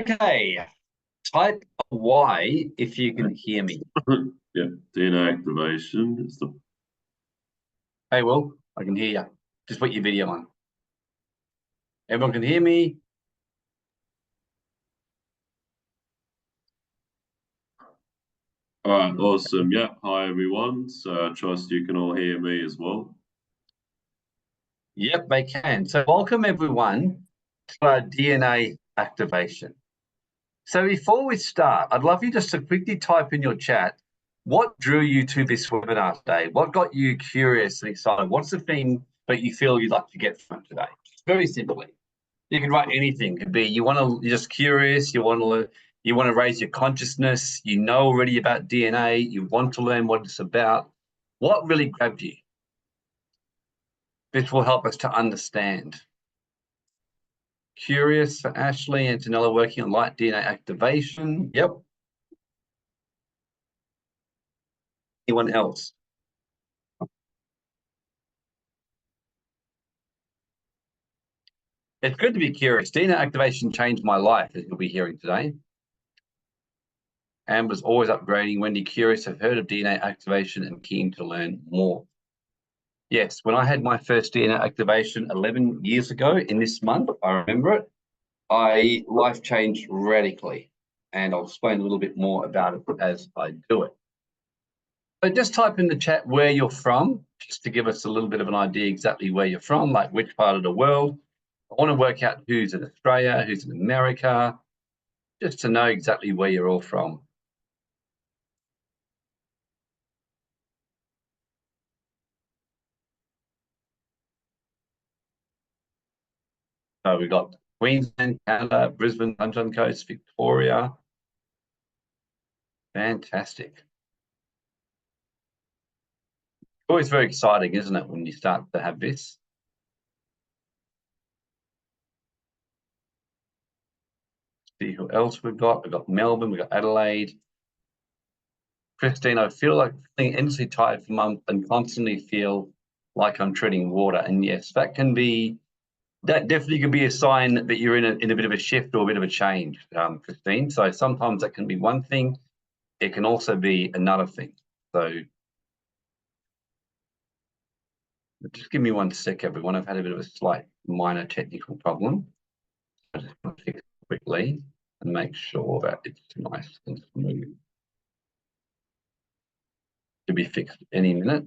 Okay, type Y if you can hear me. Yeah, DNA activation is the Hey, Will, I can hear you. Just put your video on. Everyone can hear me? all right, awesome. Yeah, hi everyone. So I trust you can all hear me as well. Yep, they can. So welcome everyone to our DNA activation. So before we start, I'd love you just to quickly type in your chat, what drew you to this webinar today? What got you curious and excited? What's the thing that you feel you'd like to get from it today? Very simply. You can write anything. It could be you're just curious, you want to raise your consciousness, you know already about DNA, you want to learn what it's about. What really grabbed you? This will help us to understand. Curious for Ashley and Antonella working on light DNA activation. Yep. Anyone else? It's good to be curious. DNA activation changed my life, as you'll be hearing today. Amber's always upgrading. Wendy, curious, I've heard of DNA activation and keen to learn more. Yes, when I had my first DNA activation 11 years ago in this month, I remember it, life changed radically. And I'll explain a little bit more about it as I do it. So just type in the chat where you're from, just to give us a little bit of an idea exactly where you're from, like which part of the world. I want to work out who's in Australia, who's in America, just to know exactly where you're all from. So we've got Queensland, Canada, Brisbane, Sunshine Coast, Victoria. Fantastic. Always very exciting, isn't it, when you start to have this? See who else we've got. We've got Melbourne, we've got Adelaide. Christine, I feel like feeling endlessly tired for months and constantly feel like I'm treading water. And yes, that definitely can be a sign that you're in a bit of a shift or a bit of a change, Christine. So sometimes that can be one thing. It can also be another thing. So just give me 1 sec, everyone. I've had a bit of a slight minor technical problem. I just want to fix it quickly and make sure that it's nice and smooth. To be fixed any minute.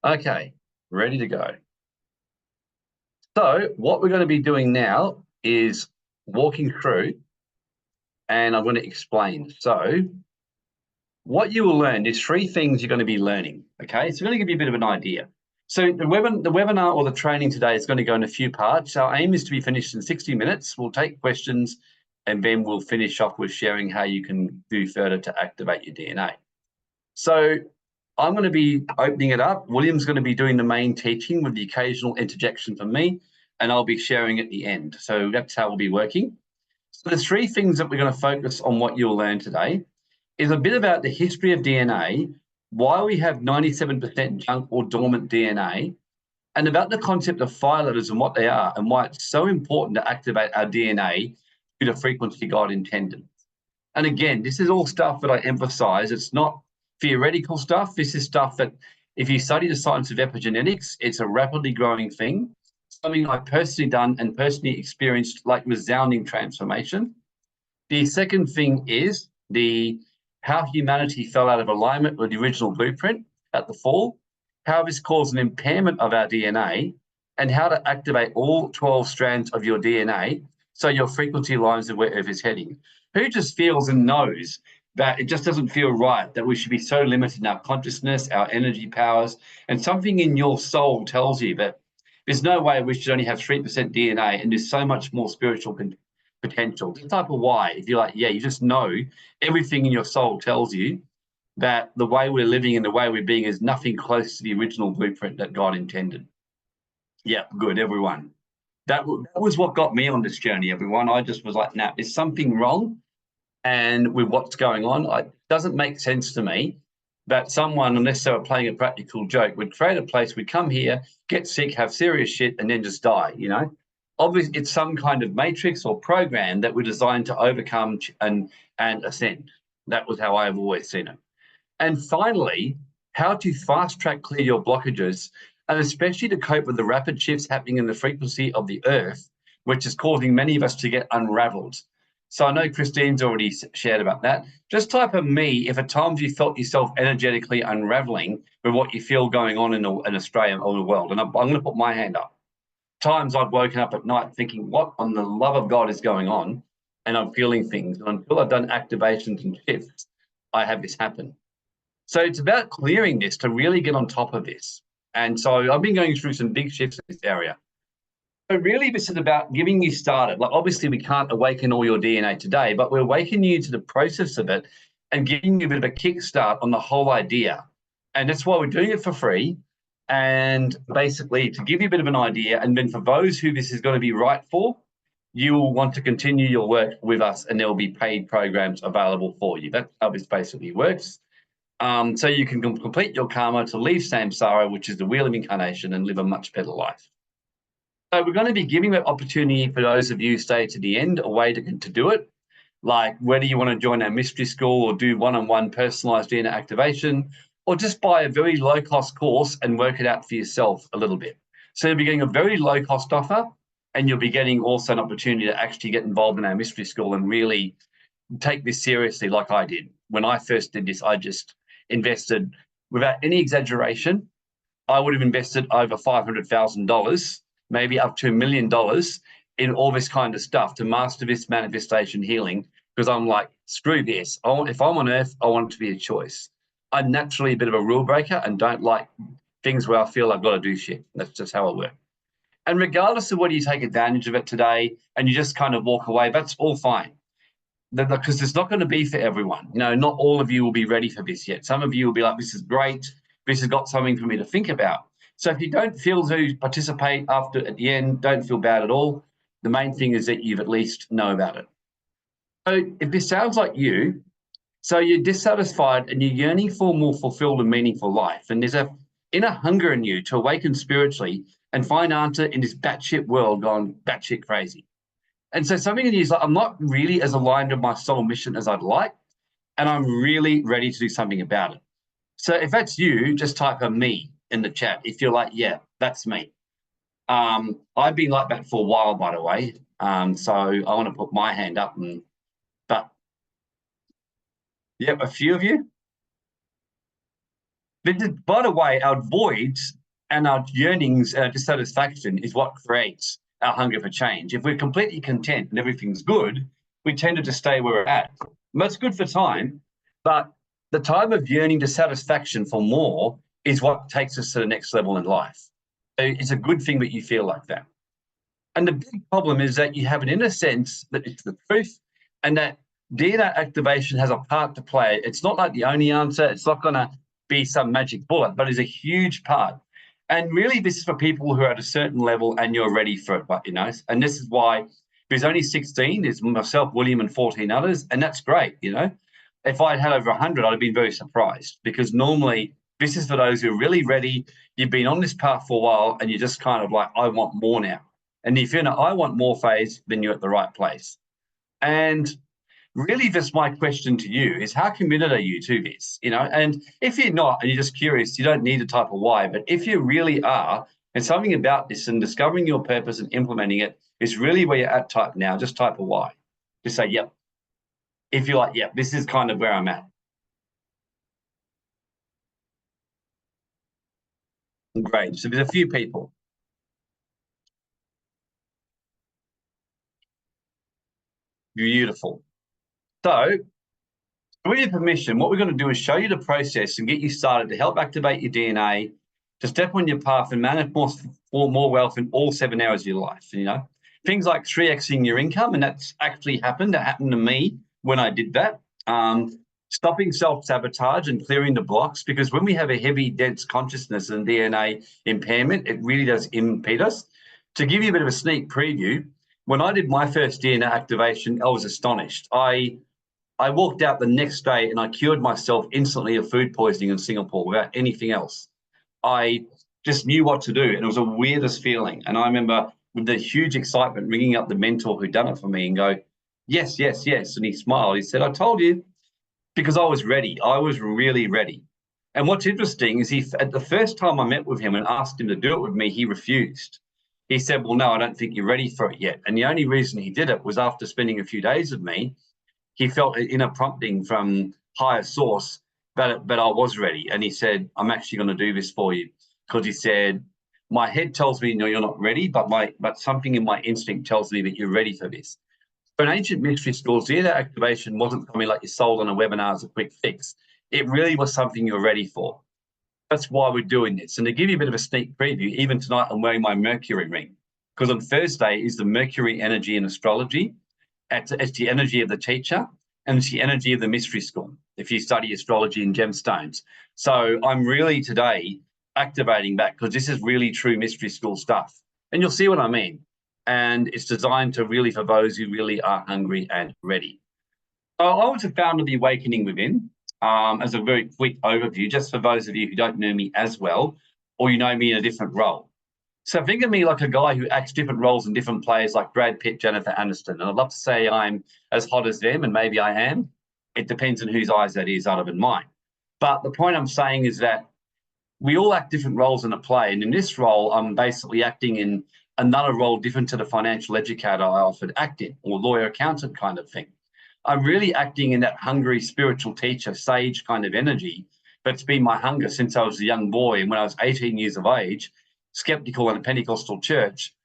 Okay, ready to go. So what we're going to be doing now is walking through, and I'm going to explain. So what you will learn is 3 things you're going to be learning, okay? So I'm going to give you a bit of an idea. So the webinar or the training today is going to go in a few parts. Our aim is to be finished in 60 minutes. We'll take questions, and then we'll finish off with sharing how you can do further to activate your DNA. So I'm going to be opening it up. William's going to be doing the main teaching with the occasional interjection from me, and I'll be sharing at the end. So that's how we'll be working. So the 3 things that we're going to focus on what you'll learn today is a bit about the history of DNA, why we have 97% junk or dormant DNA, and about the concept of fire letters and what they are and why it's so important to activate our DNA to the frequency God intended. And again, this is all stuff that I emphasize. It's not theoretical stuff. This is stuff that if you study the science of epigenetics, it's a rapidly growing thing, something I've personally done and personally experienced like resounding transformation. The second thing is how humanity fell out of alignment with the original blueprint at the fall, how this caused an impairment of our DNA, and how to activate all 12 strands of your DNA so your frequency aligns with where Earth is heading. Who just feels and knows that it just doesn't feel right, that we should be so limited in our consciousness, our energy powers, and something in your soul tells you that there's no way we should only have 3% DNA and there's so much more spiritual potential. This type of why, if you're like, yeah, you just know everything in your soul tells you that the way we're living and the way we're being is nothing close to the original blueprint that God intended. Yeah, good, everyone. That was what got me on this journey, everyone. I just was like, nah, there's something wrong. And with what's going on, it doesn't make sense to me that someone, unless they were playing a practical joke, would create a place, we'd come here, get sick, have serious shit, and then just die, you know? Obviously, it's some kind of matrix or program that we're designed to overcome and ascend. That was how I've always seen it. And finally, how to fast track clear your blockages, and especially to cope with the rapid shifts happening in the frequency of the earth, which is causing many of us to get unraveled. So I know Christine's already shared about that. Just type a me if at times you felt yourself energetically unraveling with what you feel going on in Australia or the world. And I'm going to put my hand up. Times I've woken up at night thinking, what on the love of God is going on? And I'm feeling things. And until I've done activations and shifts, I have this happen. So it's about clearing this to really get on top of this. And so I've been going through some big shifts in this area. So really, this is about getting you started. Like, obviously, we can't awaken all your DNA today, but we're awakening you to the process of it and giving you a bit of a kickstart on the whole idea. And that's why we're doing it for free. And basically, to give you a bit of an idea, and then for those who this is going to be right for, you will want to continue your work with us, and there will be paid programs available for you. That's how this basically works. So you can complete your karma to leave samsara, which is the wheel of incarnation, and live a much better life. So we're going to be giving that opportunity for those of you who stay to the end, a way to do it. Like, whether you want to join our mystery school or do one-on-one personalized DNA activation, or just buy a very low-cost course and work it out for yourself a little bit. So you'll be getting a very low-cost offer, and you'll be getting also an opportunity to actually get involved in our mystery school and really take this seriously like I did. When I first did this, I just invested, without any exaggeration, I would have invested over $500,000, maybe up to $1 million in all this kind of stuff to master this manifestation healing, because I'm like, screw this. If I'm on earth, I want it to be a choice. I'm naturally a bit of a rule breaker and don't like things where I feel I've got to do shit. That's just how I work. And regardless of whether you take advantage of it today and you just kind of walk away, that's all fine. Because it's not going to be for everyone. You know, not all of you will be ready for this yet. Some of you will be like, this is great. This has got something for me to think about. So if you don't feel to participate at the end, don't feel bad at all. The main thing is that you've at least know about it. So if this sounds like you, so you're dissatisfied and you're yearning for more fulfilled and meaningful life, and there's a inner hunger in you to awaken spiritually and find answer in this batshit world gone batshit crazy. And so something in you is like, I'm not really as aligned with my soul mission as I'd like, and I'm really ready to do something about it. So if that's you, just type a me in the chat. If you're like, yeah, that's me. I've been like that for a while, by the way. So I want to put my hand up, but yep, a few of you. By the way, our voids and our yearnings and our dissatisfaction is what creates our hunger for change. If we're completely content and everything's good, we tend to just stay where we're at. And that's good for time, but the time of yearning dissatisfaction for more is what takes us to the next level in life. It's a good thing that you feel like that. And the big problem is that you have an inner sense that it's the truth, and that DNA activation has a part to play. It's not like the only answer. It's not going to be some magic bullet, but it's a huge part. And really, this is for people who are at a certain level and you're ready for it, but and this is why there's only 16. There's myself, William, and 14 others, and that's great. If I'd had over 100, I'd have been very surprised, because normally this is for those who are really ready. You've been on this path for a while, and you're just kind of like, I want more now. And if you're in an I want more phase, then you're at the right place. And really, just my question to you is, how committed are you to this? And if you're not, and you're just curious, you don't need to type a why. But if you really are, and something about this and discovering your purpose and implementing it is really where you're at, type now. Just type a why. Just say, yep. If you're like, yep, this is kind of where I'm at. Great. So there's a few people. Beautiful. So, with your permission, what we're going to do is show you the process and get you started to help activate your DNA, to step on your path and manifest more wealth in all 7 areas of your life. Things like 3xing your income, and that's actually happened. That happened to me when I did that. Stopping self-sabotage and clearing the blocks, because when we have a heavy, dense consciousness and DNA impairment, it really does impede us. To give you a bit of a sneak preview, when I did my first DNA activation, I was astonished. I I walked out the next day and I cured myself instantly of food poisoning in Singapore without anything else. I just knew what to do, and it was the weirdest feeling. And I remember with the huge excitement ringing up the mentor who'd done it for me and go, yes, yes, yes. And he smiled. He said, I told you, because I was ready. I was really ready. And what's interesting is at the first time I met with him and asked him to do it with me, he refused. He said, well, no, I don't think you're ready for it yet. And the only reason he did it was after spending a few days with me, he felt an inner prompting from higher source that I was ready. And he said, I'm actually going to do this for you. Because he said, my head tells me, no, you're not ready, but something in my instinct tells me that you're ready for this. For an ancient mystery schools, the inner activation wasn't something like you sold on a webinar as a quick fix. It really was something you're ready for. That's why we're doing this. And to give you a bit of a sneak preview, even tonight I'm wearing my Mercury ring, because on Thursday is the Mercury energy in astrology. It's the energy of the teacher, and it's the energy of the mystery school, if you study astrology and gemstones. So I'm really today activating that because this is really true mystery school stuff. And you'll see what I mean. And it's designed to really for those who really are hungry and ready. So I was a founder of the Awakening Within. As a very quick overview, just for those of you who don't know me as well, or you know me in a different role. So think of me like a guy who acts different roles in different plays like Brad Pitt, Jennifer Aniston. And I'd love to say I'm as hot as them, and maybe I am. It depends on whose eyes that is, other than mine. But the point I'm saying is that we all act different roles in a play. And in this role, I'm basically acting in another role different to the financial educator I offered acting, or lawyer accountant kind of thing. I'm really acting in that hungry spiritual teacher, sage kind of energy that's been my hunger since I was a young boy. And when I was 18 years of age, skeptical in a Pentecostal church,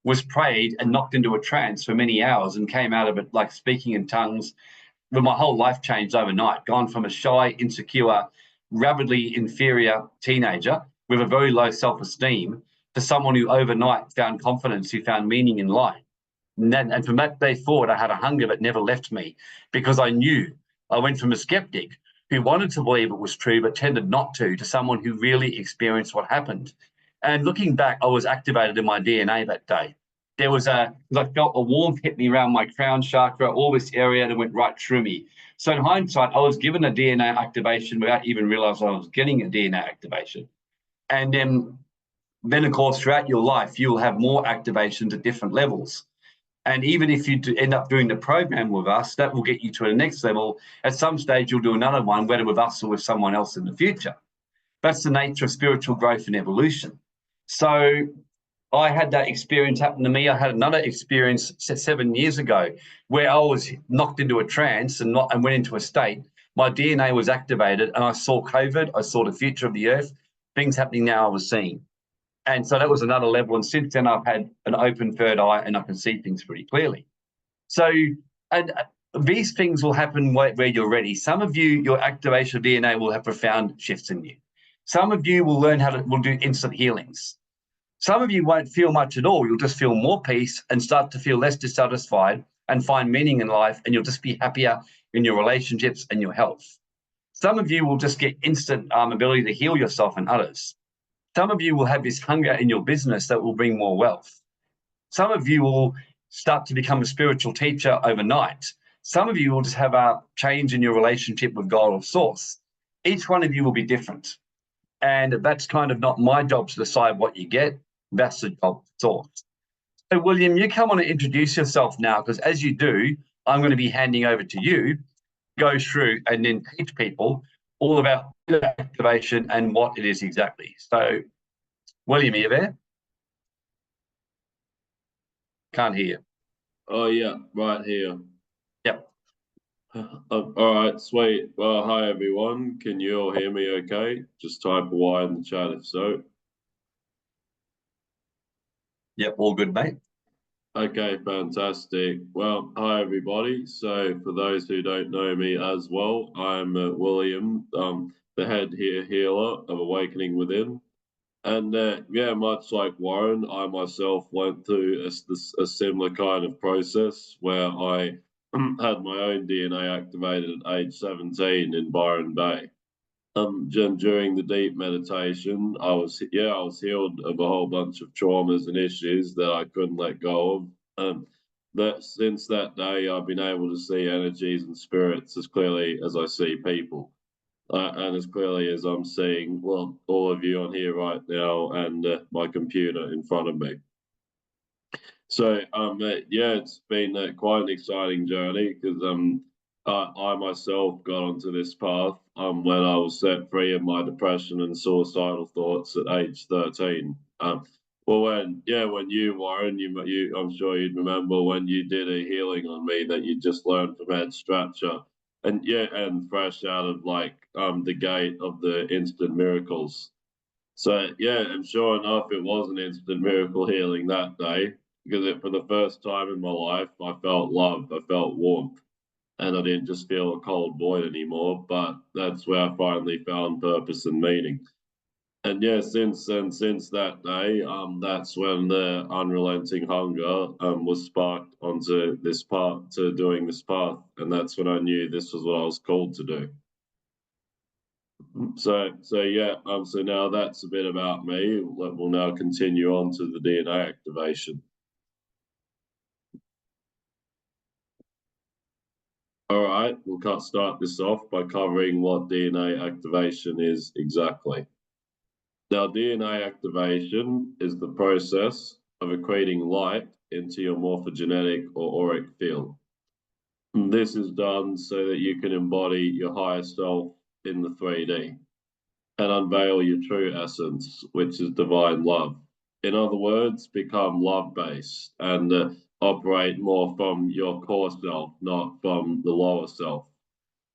was prayed and knocked into a trance for many hours and came out of it like speaking in tongues, with my whole life changed overnight, gone from a shy, insecure, rapidly inferior teenager with a very low self-esteem to someone who overnight found confidence, who found meaning in life. And from that day forward, I had a hunger that never left me because I knew I went from a skeptic who wanted to believe it was true but tended not to someone who really experienced what happened. And looking back, I was activated in my DNA that day. There was I felt a warmth hit me around my crown chakra, all this area, and it went right through me. So in hindsight, I was given a DNA activation without even realizing I was getting a DNA activation. And then of course, throughout your life, you will have more activations at different levels. And even if you end up doing the program with us, that will get you to the next level. At some stage, you'll do another one, whether with us or with someone else in the future. That's the nature of spiritual growth and evolution. So I had that experience happen to me. I had another experience 7 years ago where I was knocked into a trance and went into a state. My DNA was activated and I saw COVID. I saw the future of the earth. Things happening now I was seeing. And so that was another level. And since then, I've had an open third eye and I can see things pretty clearly. So and these things will happen where you're ready. Some of you, your activation of DNA will have profound shifts in you. Some of you will learn will do instant healings. Some of you won't feel much at all. You'll just feel more peace and start to feel less dissatisfied and find meaning in life. And you'll just be happier in your relationships and your health. Some of you will just get instant ability to heal yourself and others. Some of you will have this hunger in your business that will bring more wealth. Some of you will start to become a spiritual teacher overnight. Some of you will just have a change in your relationship with God or source. Each one of you will be different. And that's kind of not my job to decide what you get. That's the job of source. So, William, you come on and introduce yourself now, because as you do, I'm going to be handing over to you, go through and then teach people all about activation and what it is exactly. So, William, are you there? Can't hear you. Oh yeah, right here. Yep. All right, sweet. Well, hi everyone. Can you all hear me okay? Just type a Y in the chat if so. Yep, all good, mate. Okay, fantastic. Well, hi everybody. So for those who don't know me as well, I'm William, the head healer of Awakening Within. And yeah, much like Warren, I myself went through a similar kind of process where I had my own DNA activated at age 17 in Byron Bay. During the deep meditation, I was healed of a whole bunch of traumas and issues that I couldn't let go of. that since that day, I've been able to see energies and spirits as clearly as I see people. And as clearly as I'm seeing, well, all of you on here right now and my computer in front of me. So, yeah, it's been quite an exciting journey because I myself got onto this path when I was set free of my depression and suicidal thoughts at age 13. Well, when you, Warren, I'm sure you'd remember when you did a healing on me that you just learned from Ed Stratcher, and yeah, and fresh out of like the gate of the instant miracles. So yeah, and sure enough, it was an instant miracle healing that day because for the first time in my life, I felt loved, I felt warmth, and I didn't just feel a cold void anymore. But that's where I finally found purpose and meaning. And yeah, since that day, that's when the unrelenting hunger was sparked onto this path to doing this path, and that's when I knew this was what I was called to do. So yeah, so now that's a bit about me. We'll now continue on to the DNA activation. All right, start this off by covering what DNA activation is exactly. Now, DNA activation is the process of equating light into your morphogenetic or auric field. And this is done so that you can embody your higher self in the 3D. And unveil your true essence, which is divine love. In other words, become love based and operate more from your core self, not from the lower self.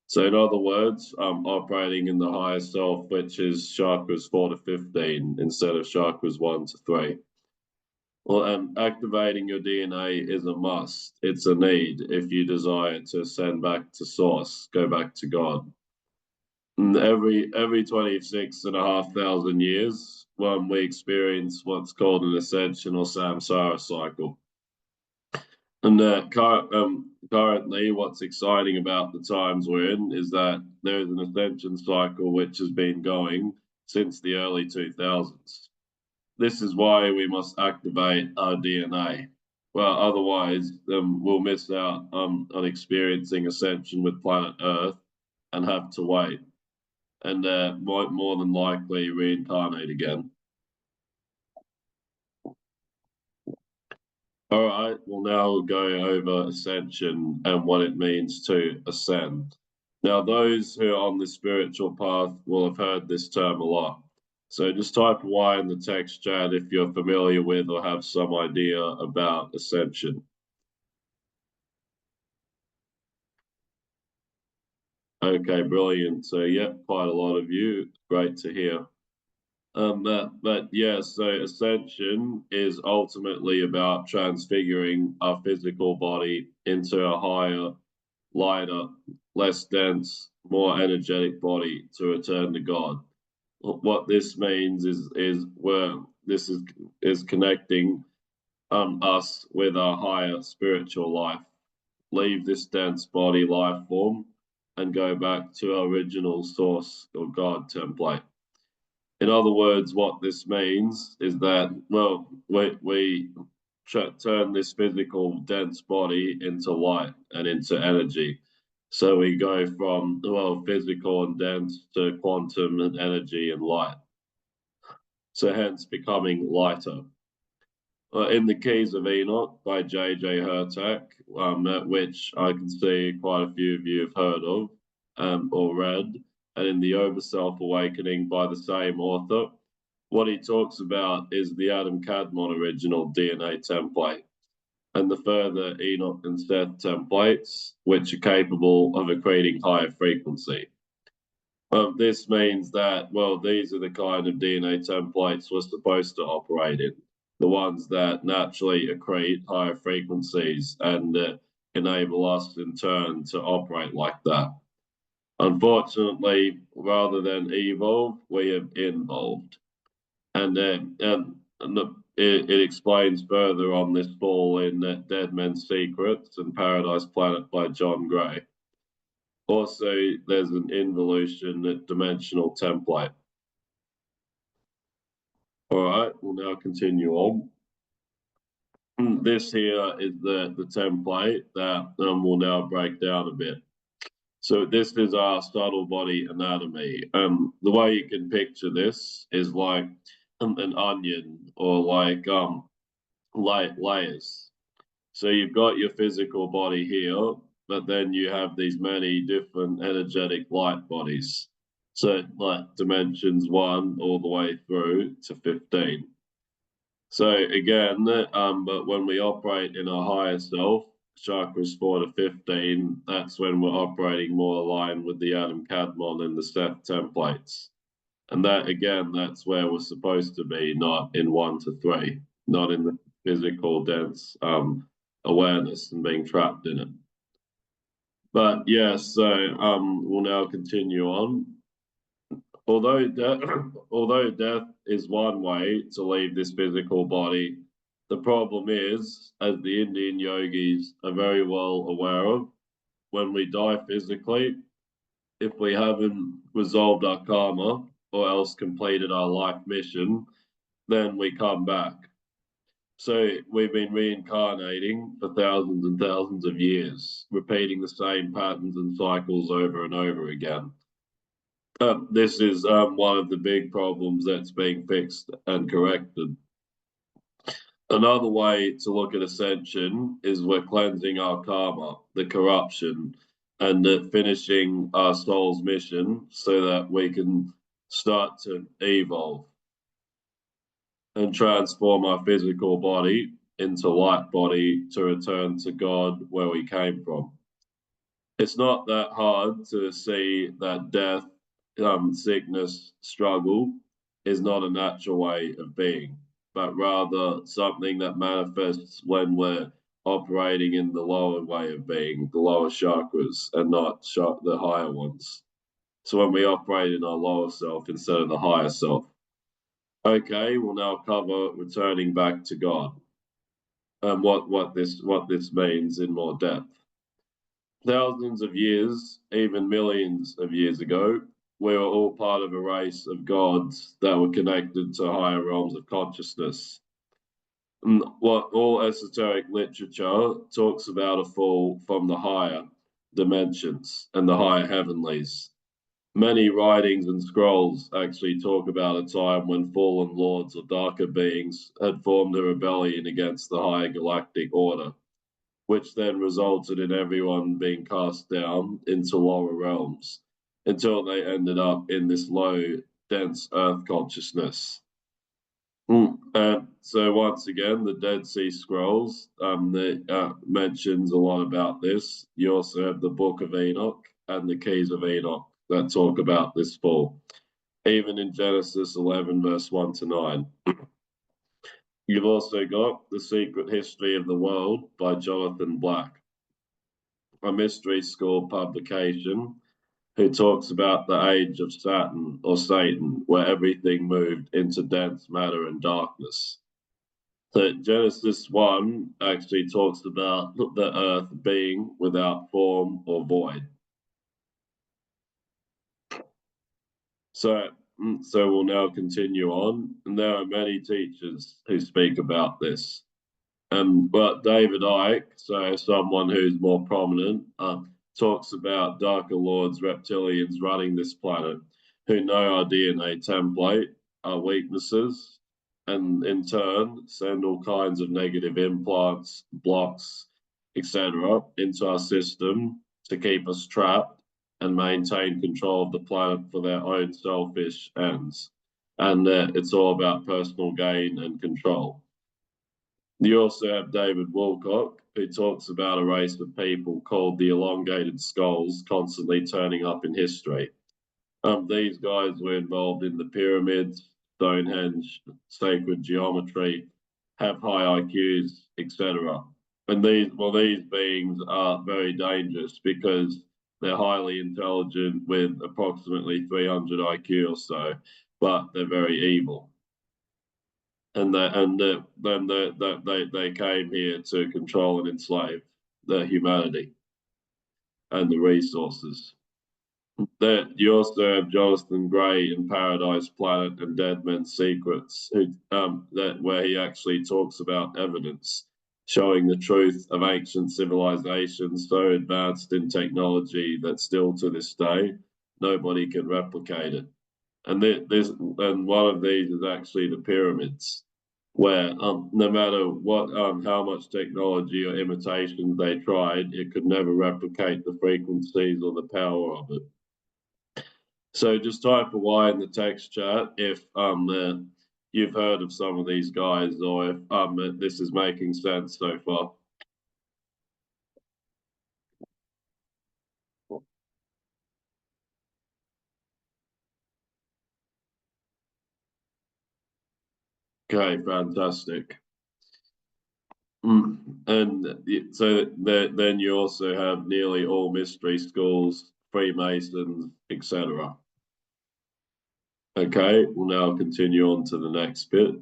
So, in other words, operating in the higher self, which is chakras 4 to 15 instead of chakras 1 to 3. Well, and activating your DNA is a must. It's a need if you desire to ascend back to source, go back to God. And every 26,500 years, we experience what's called an ascension or samsara cycle. And currently, what's exciting about the times we're in is that there is an ascension cycle which has been going since the early 2000s. This is why we must activate our DNA. Well, otherwise, we'll miss out on experiencing ascension with planet Earth and have to wait and might more than likely reincarnate again. All right, well, now we'll go over ascension and what it means to ascend. Now, those who are on the spiritual path will have heard this term a lot. So just type Y in the text chat if you're familiar with or have some idea about ascension. Okay, brilliant. So, yeah, quite a lot of you. Great to hear. But yeah, so ascension is ultimately about transfiguring our physical body into a higher, lighter, less dense, more energetic body to return to God. What this means is where this is connecting us with our higher spiritual life. Leave this dense body life form and go back to our original source or God template. In other words, what this means is that, well, we turn this physical dense body into light and into energy. So we go from, well, physical and dense to quantum and energy and light. So hence becoming lighter. In the Keys of Enoch by J.J. Hurtak, which I can see quite a few of you have heard of or read, and in the Overself Awakening by the same author, what he talks about is the Adam Kadmon original DNA template and the further Enoch and Seth templates, which are capable of equating higher frequency. This means that, well, these are the kind of DNA templates we're supposed to operate in, the ones that naturally accrete higher frequencies and enable us in turn to operate like that. Unfortunately, rather than evolve, we have involved. And it explains further on this fall in Dead Men's Secrets and Paradise Planet by John Gray. Also, there's an involution dimensional template. All right, we'll now continue on. This here is the template that we'll now break down a bit. So this is our subtle body anatomy. The way you can picture this is like an onion or like layers. So you've got your physical body here, but then you have these many different energetic light bodies. So like dimensions 1 all the way through to 15. So again, but when we operate in our higher self, chakras 4 to 15, that's when we're operating more aligned with the Adam Kadmon and the Seth templates. And that again, that's where we're supposed to be, not in 1 to 3, not in the physical dense awareness and being trapped in it. But yeah, so we'll now continue on. Although death is one way to leave this physical body, the problem is, as the Indian yogis are very well aware of, when we die physically, if we haven't resolved our karma or else completed our life mission, then we come back. So we've been reincarnating for thousands and thousands of years, repeating the same patterns and cycles over and over again. This is one of the big problems that's being fixed and corrected. Another way to look at ascension is we're cleansing our karma, the corruption, and finishing our soul's mission so that we can start to evolve and transform our physical body into light body to return to God where we came from. It's not that hard to see that death, sickness, struggle is not a natural way of being, but rather something that manifests when we're operating in the lower way of being, the lower chakras, and not the higher ones. So when we operate in our lower self instead of the higher self. Okay, we'll now cover returning back to God and what this means in more depth. Thousands of years, even millions of years ago, we were all part of a race of gods that were connected to higher realms of consciousness. And what all esoteric literature talks about a fall from the higher dimensions and the higher heavenlies. Many writings and scrolls actually talk about a time when fallen lords or darker beings had formed a rebellion against the higher galactic order, which then resulted in everyone being cast down into lower realms until they ended up in this low, dense earth consciousness. So once again, the Dead Sea Scrolls that mentions a lot about this. You also have the Book of Enoch and the Keys of Enoch that talk about this fall, even in Genesis 11, verse 1 to 9. You've also got The Secret History of the World by Jonathan Black, a mystery school publication who talks about the age of Saturn or Satan, where everything moved into dense matter and darkness. So Genesis 1 actually talks about the earth being without form or void. So we'll now continue on, and there are many teachers who speak about this. But David Icke, so someone who's more prominent, talks about darker lords, reptilians running this planet, who know our DNA template, our weaknesses, and in turn send all kinds of negative implants, blocks, etc., into our system to keep us trapped and maintain control of the planet for their own selfish ends. And it's all about personal gain and control. You also have David Wilcock, who talks about a race of people called the elongated skulls constantly turning up in history. These guys were involved in the pyramids, Stonehenge, sacred geometry, have high IQs, etc. And these beings are very dangerous because they're highly intelligent with approximately 300 IQ or so, but they're very evil. And then they came here to control and enslave the humanity and the resources. That you also have Jonathan Gray in Paradise Planet and Dead Men's Secrets, who where he actually talks about evidence showing the truth of ancient civilizations so advanced in technology that still to this day nobody can replicate it. And one of these is actually the pyramids, where no matter what how much technology or imitations they tried, it could never replicate the frequencies or the power of it. So just type a Y in the text chat if you've heard of some of these guys, or if this is making sense so far. Okay, fantastic. And so then you also have nearly all mystery schools, Freemasons, etc. Okay, we'll now continue on to the next bit.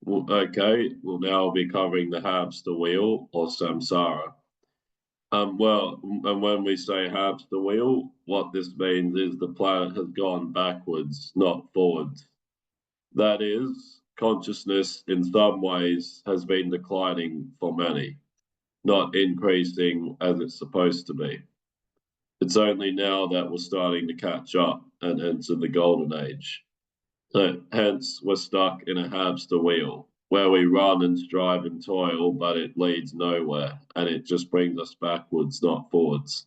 Okay, we'll now be covering the hamster wheel or samsara. Well, and when we say hamster wheel, what this means is the planet has gone backwards, not forwards. That is, consciousness in some ways has been declining for many, not increasing as it's supposed to be. It's only now that we're starting to catch up and enter the golden age. So, hence, we're stuck in a hamster wheel where we run and strive and toil, but it leads nowhere and it just brings us backwards, not forwards.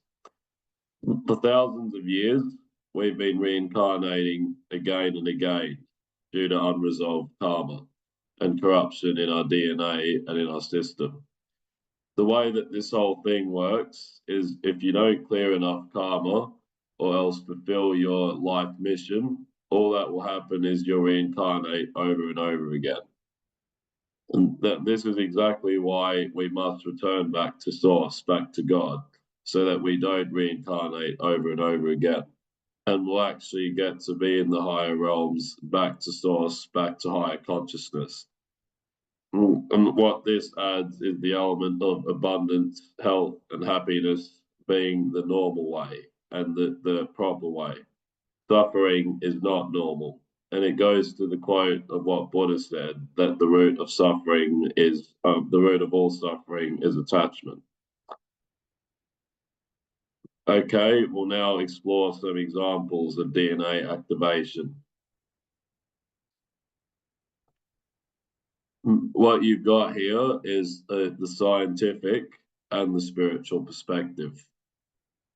For thousands of years, we've been reincarnating again and again due to unresolved karma and corruption in our DNA and in our system. The way that this whole thing works is if you don't clear enough karma or else fulfill your life mission, all that will happen is you'll reincarnate over and over again. And that this is exactly why we must return back to source, back to God, so that we don't reincarnate over and over again. And we'll actually get to be in the higher realms, back to source, back to higher consciousness. And what this adds is the element of abundance, health, and happiness being the normal way and the proper way. Suffering is not normal. And it goes to the quote of what Buddha said, that the root of suffering is, the root of all suffering is attachment. Okay, we'll now explore some examples of DNA activation. What you've got here is the scientific and the spiritual perspective.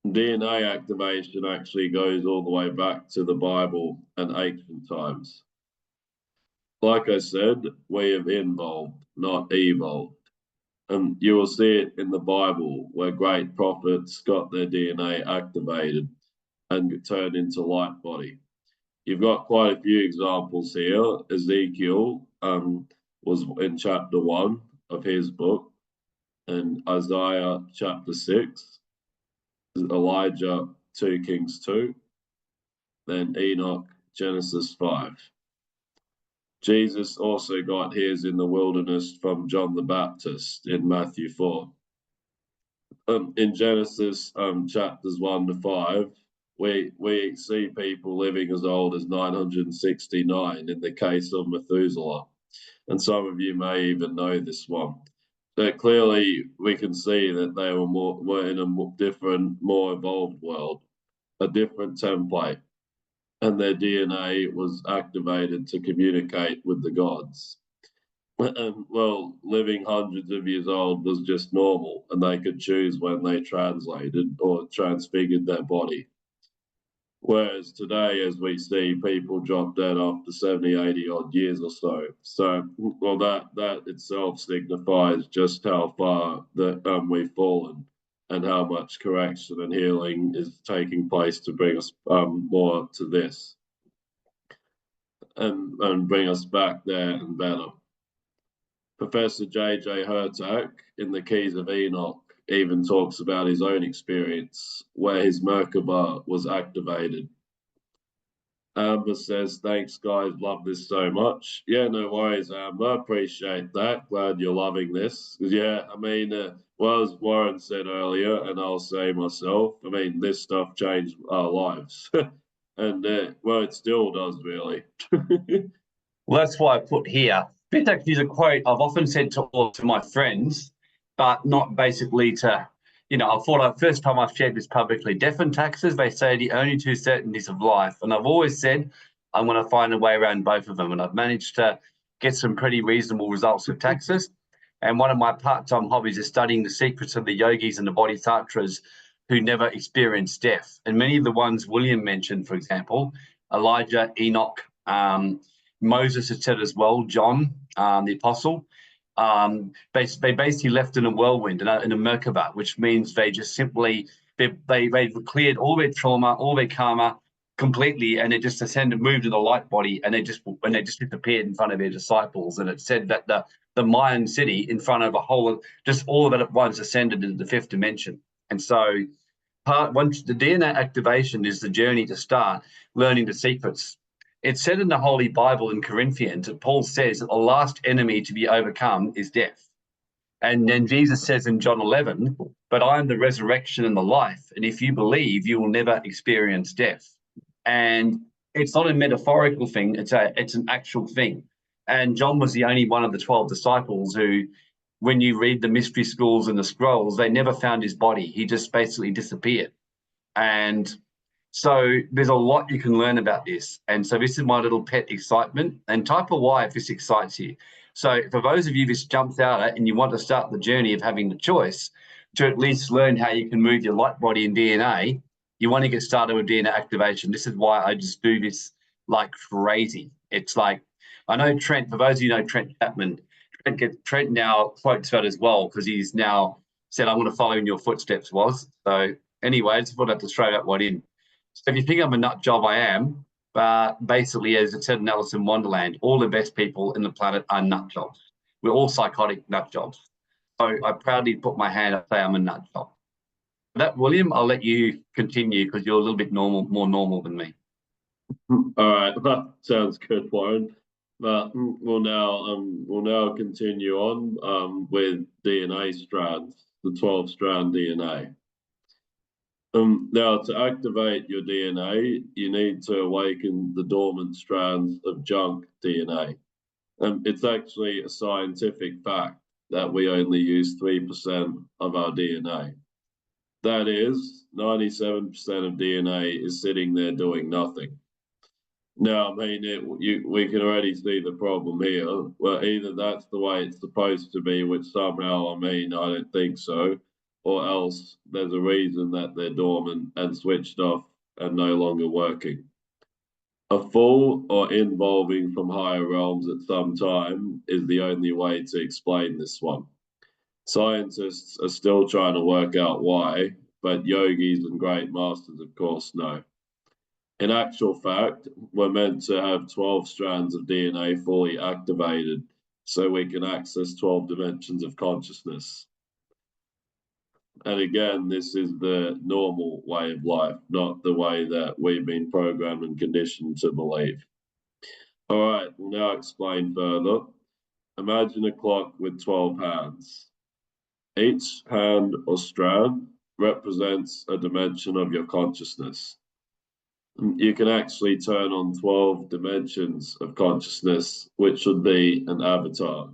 DNA activation actually goes all the way back to the Bible and ancient times. Like I said, we have evolved, not evolved. And you will see it in the Bible where great prophets got their DNA activated and turned into light body. You've got quite a few examples here. Ezekiel was in chapter 1 of his book, and Isaiah chapter 6, Elijah 2 Kings 2, then Enoch Genesis 5. Jesus also got his in the wilderness from John the Baptist in Matthew 4. In Genesis chapters 1 to 5, we see people living as old as 969 in the case of Methuselah. And some of you may even know this one. So clearly, we can see that they were in a different, more evolved world, a different template, and their DNA was activated to communicate with the gods. And well, living hundreds of years old was just normal, and they could choose when they translated or transfigured their body. Whereas today, as we see, people drop dead after 70, 80 odd years or so. So, well, that itself signifies just how far that we've fallen and how much correction and healing is taking place to bring us more to this and bring us back there and better. Professor J.J. Hurtak in the Keys of Enoch even talks about his own experience where his Merkaba was activated. Amber says, thanks guys, love this so much. Yeah, no worries, Amber, appreciate that. Glad you're loving this. Yeah, I mean, well, as Warren said earlier, and I'll say myself, I mean, this stuff changed our lives. And well, it still does, really. Well, that's why I put here This actually is a quote I've often said to my friends, but not basically to, I thought the first time I've shared this publicly. Death and taxes, they say the only two certainties of life. And I've always said I'm going to find a way around both of them. And I've managed to get some pretty reasonable results with taxes. And one of my part-time hobbies is studying the secrets of the yogis and the bodhisattvas who never experienced death. And many of the ones William mentioned, for example, Elijah, Enoch, Moses had said as well, John, the apostle, they basically left in a whirlwind, in a Merkaba, which means they just simply, they cleared all their trauma, all their karma completely, and they just ascended, moved to the light body, and they just disappeared in front of their disciples. And it said that the Mayan city in front of just all of it at once ascended into the fifth dimension. And so once the DNA activation is the journey to start learning the secrets. It's said in the Holy Bible in Corinthians that Paul says that the last enemy to be overcome is death. And then Jesus says in John 11, but I am the resurrection and the life. And if you believe, you will never experience death. And it's not a metaphorical thing, it's an actual thing. And John was the only one of the 12 disciples who, when you read the mystery schools and the scrolls, they never found his body. He just basically disappeared. And so there's a lot you can learn about this. And so this is my little pet excitement, and type a Y if this excites you. So for those of you this jumps out at and you want to start the journey of having the choice to at least learn how you can move your light body and DNA, you want to get started with DNA activation. This is why I just do this like crazy. It's like, I know Trent, for those of you who know Trent Chapman, Trent now quotes that as well, because he's now said, I'm going to follow in your footsteps, was. So anyway, I just thought I'd to throw that one in. So if you think I'm a nut job, I am. But basically, as it said in Alice in Wonderland, all the best people in the planet are nut jobs. We're all psychotic nut jobs. So I proudly put my hand up and say I'm a nut job. That, William, I'll let you continue because you're a little bit more normal than me. All right, that sounds good, Warren. But we'll now continue on with DNA strands, the 12-strand DNA. Now, to activate your DNA, you need to awaken the dormant strands of junk DNA. It's actually a scientific fact that we only use 3% of our DNA. That is, 97% of DNA is sitting there doing nothing. Now, I mean, we can already see the problem here. Well, either that's the way it's supposed to be, which somehow, I mean, I don't think so, or else there's a reason that they're dormant and switched off and no longer working. A full or involving from higher realms at some time is the only way to explain this one. Scientists are still trying to work out why, but yogis and great masters, of course, know. In actual fact, we're meant to have 12 strands of DNA fully activated so we can access 12 dimensions of consciousness. And again, this is the normal way of life, not the way that we've been programmed and conditioned to believe. All right, we'll now explain further. Imagine a clock with 12 hands. Each hand or strand represents a dimension of your consciousness. You can actually turn on 12 dimensions of consciousness, which would be an avatar.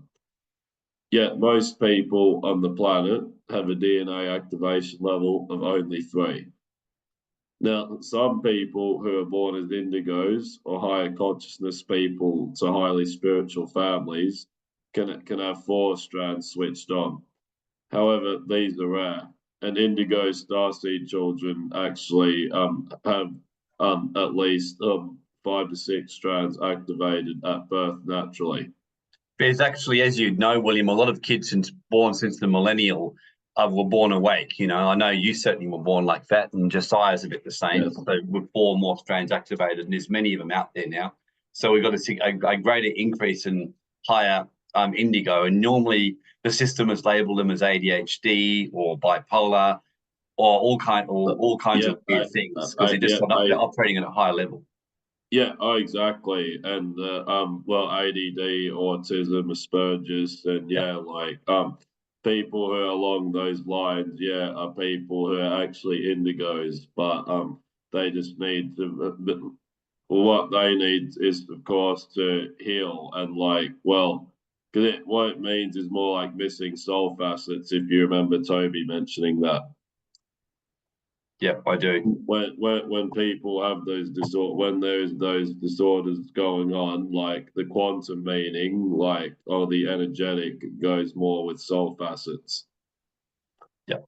Yet most people on the planet have a DNA activation level of only 3. Now, some people who are born as indigos or higher consciousness people to highly spiritual families can have 4 strands switched on. However, these are rare. And indigo starseed children actually have at least 5 to 6 strands activated at birth naturally. There's actually, as you know, William, a lot of kids born since the millennial were born awake. I know you certainly were born like that, and Josiah's a bit the same. Yes. So with 4 more strands activated, and there's many of them out there now. So we've got to see a greater increase in higher indigo. And normally the system has labeled them as ADHD or bipolar or all kinds of weird things because they're operating at a higher level. Yeah, exactly. And well, ADD, autism, Asperger's, and people who are along those lines, are people who are actually indigos, but they just need to. What they need is, of course, to heal and Because what it means is more like missing soul facets, if you remember Toby mentioning that. Yeah, I do. When people have those when there's those disorders going on, like the quantum meaning, like or the energetic goes more with soul facets. Yeah.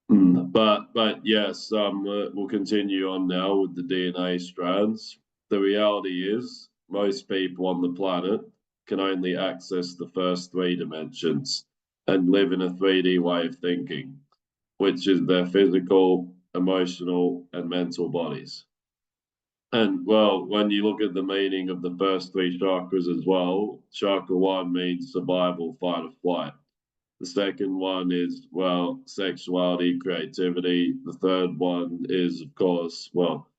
But yes, we'll continue on now with the DNA strands. The reality is, most people on the planet can only access the first three dimensions and live in a 3D way of thinking, which is their physical, emotional, and mental bodies. And well, when you look at the meaning of the first three chakras as well, chakra one means survival, fight, or flight. The second one is, well, sexuality, creativity. The third one is, of course, well,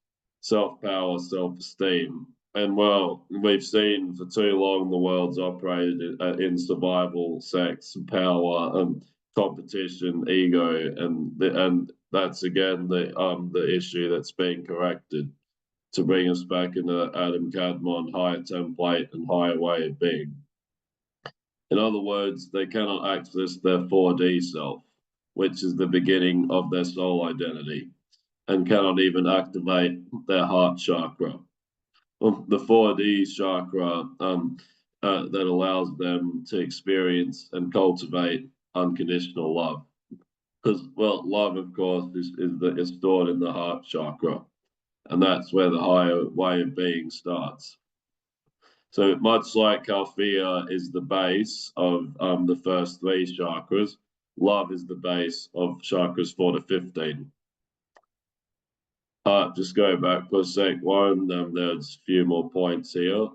self power, self esteem. And well, we've seen for too long the world's operated in survival, sex, power, competition, ego, and that's again the issue that's being corrected to bring us back into Adam Kadmon higher template and higher way of being. In other words, they cannot access their 4D self, which is the beginning of their soul identity, and cannot even activate their heart chakra. The 4D chakra that allows them to experience and cultivate unconditional love. Because, well, love, of course, is stored in the heart chakra, and that's where the higher way of being starts. So much like how fear is the base of the first three chakras, love is the base of chakras 4 to 15. Just go back for a sec. There's a few more points here.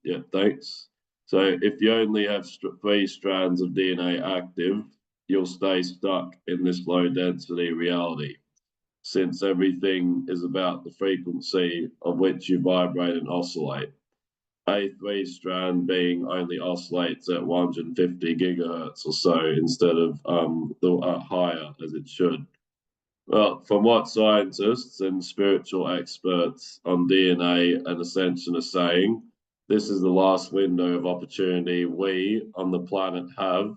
Yeah, thanks. So if you only have three strands of DNA active, you'll stay stuck in this low density reality, since everything is about the frequency of which you vibrate and oscillate. A3 strand being only oscillates at 150 gigahertz or so instead of the higher as it should. Well, from what scientists and spiritual experts on DNA and ascension are saying, this is the last window of opportunity we on the planet have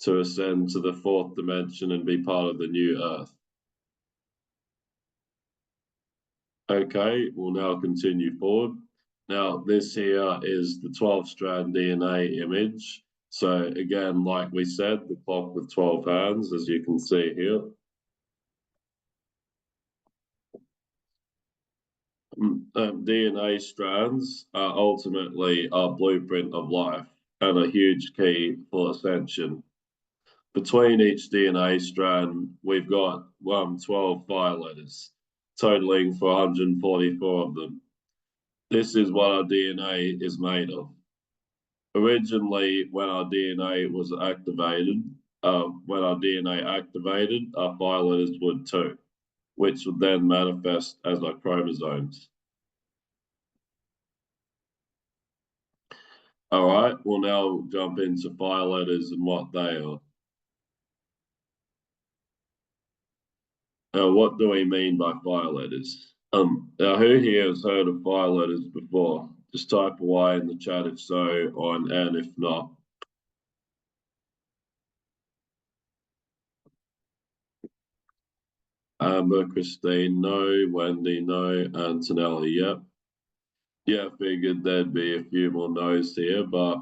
to ascend to the fourth dimension and be part of the new Earth. Okay, we'll now continue forward. Now, this here is the 12-strand DNA image. So again, like we said, the clock with 12 hands, as you can see here. DNA strands are ultimately our blueprint of life and a huge key for ascension. Between each DNA strand, we've got 12 fire letters, totaling for 144 of them. This is what our DNA is made of. Originally, when our DNA activated, our fire letters would too, which would then manifest as our chromosomes. All right, we'll now jump into fire letters and what they are. What do we mean by fire letters? Now who here has heard of fire letters before? Just type Y in the chat if so, or an N if not. Amber, Christine, no. Wendy, no. Antonella, yep. Yeah, figured there'd be a few more no's here, but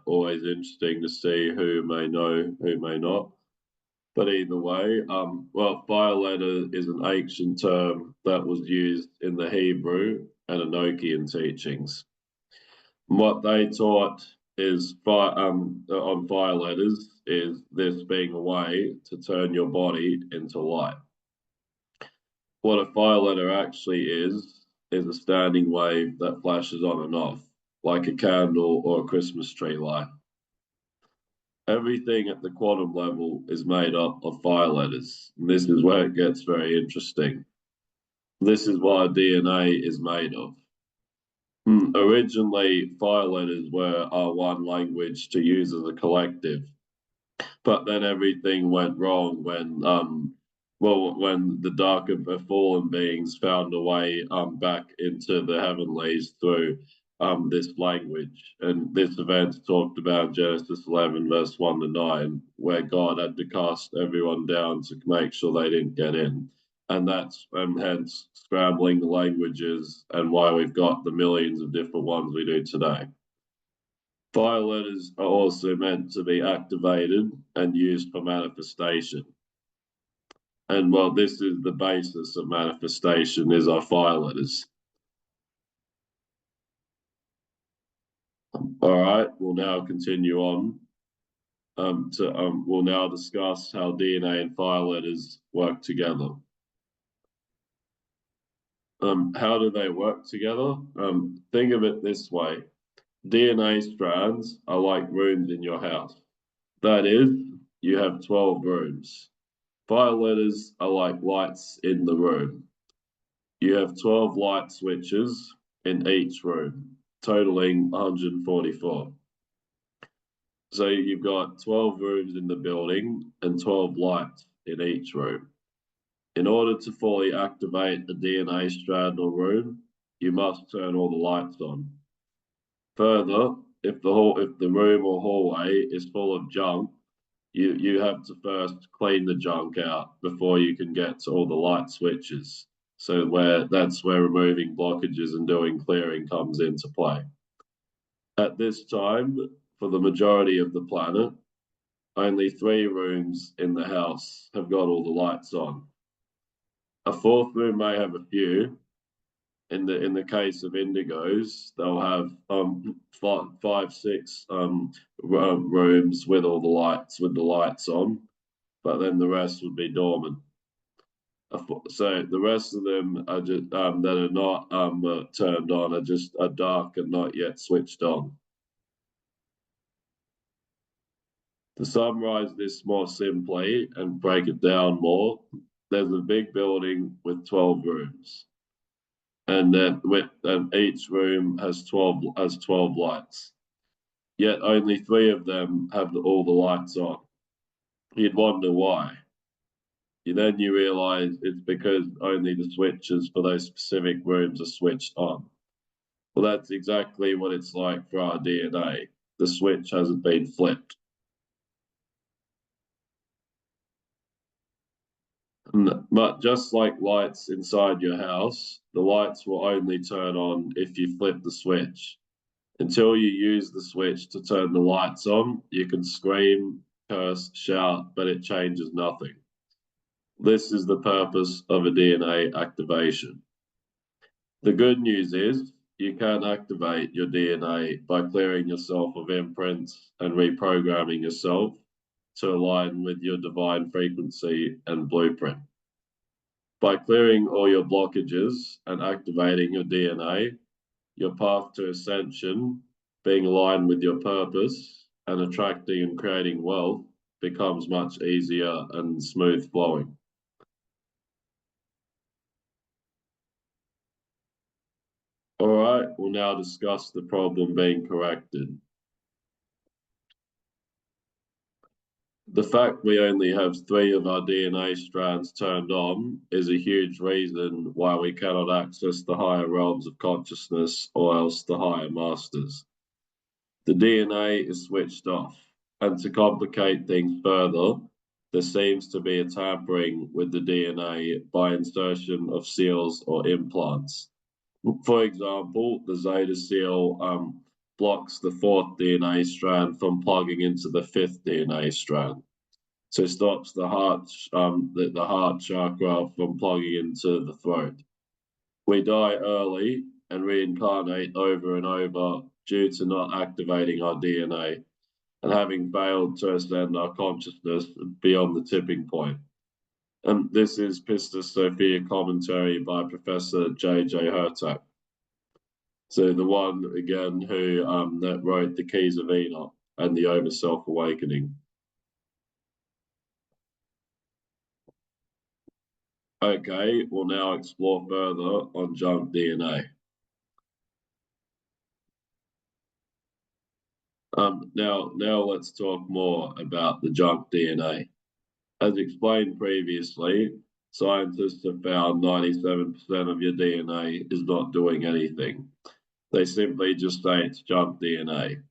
always interesting to see who may know, who may not. But either way, well, fire letter is an ancient term that was used in the Hebrew and Enochian teachings. And what they taught is on fire letters is this being a way to turn your body into light. What a fire letter actually is a standing wave that flashes on and off, like a candle or a Christmas tree light. Everything at the quantum level is made up of fire letters. And this is where it gets very interesting. This is what DNA is made of. Originally, fire letters were our one language to use as a collective, but then everything went wrong when when the darker fallen beings found a way back into the heavenlies through this language. And this event talked about Genesis 11, verse 1 to 9, where God had to cast everyone down to make sure they didn't get in. And that's hence scrambling the languages and why we've got the millions of different ones we do today. Fire letters are also meant to be activated and used for manifestation. And well, this is the basis of manifestation is our fire letters. All right, we'll now continue on. We'll now discuss how DNA and fire letters work together. How do they work together? Think of it this way. DNA strands are like rooms in your house. That is, you have 12 rooms. Fire letters are like lights in the room. You have 12 light switches in each room, totaling 144. So you've got 12 rooms in the building and 12 lights in each room. In order to fully activate a DNA strand or room, you must turn all the lights on. Further, if the room or hallway is full of junk, you have to first clean the junk out before you can get to all the light switches. So that's where removing blockages and doing clearing comes into play. At this time, for the majority of the planet, only 3 rooms in the house have got all the lights on. A 4th room may have a few. In the case of indigos, they'll have 5, 6 rooms with all the lights on, but then the rest would be dormant. So the rest of them are just that are not turned on are dark and not yet switched on. To summarize this more simply and break it down more, there's a big building with 12 rooms, and each room has 12 lights. Yet only 3 of them have all the lights on. You'd wonder why. Then you realize it's because only the switches for those specific rooms are switched on. Well, that's exactly what it's like for our DNA. The switch hasn't been flipped. But just like lights inside your house, the lights will only turn on if you flip the switch. Until you use the switch to turn the lights on, you can scream, curse, shout, but it changes nothing. This is the purpose of a DNA activation. The good news is you can activate your DNA by clearing yourself of imprints and reprogramming yourself to align with your divine frequency and blueprint. By clearing all your blockages and activating your DNA, your path to ascension, being aligned with your purpose, and attracting and creating wealth becomes much easier and smooth flowing. All right, we'll now discuss the problem being corrected. The fact we only have 3 of our DNA strands turned on is a huge reason why we cannot access the higher realms of consciousness or else the higher masters. The DNA is switched off, and to complicate things further, there seems to be a tampering with the DNA by insertion of seals or implants. For example, the Zeta seal blocks the 4th DNA strand from plugging into the 5th DNA strand. So stops the heart chakra from plugging into the throat. We die early and reincarnate over and over due to not activating our DNA and having failed to ascend our consciousness beyond the tipping point. And this is Pistis Sophia commentary by Professor J.J. Hurtak. So the one, again, who that wrote The Keys of Enoch and the Over Self-Awakening. Okay, we'll now explore further on junk DNA. Now let's talk more about the junk DNA. As explained previously, scientists have found 97% of your DNA is not doing anything. They simply just say it's junk DNA.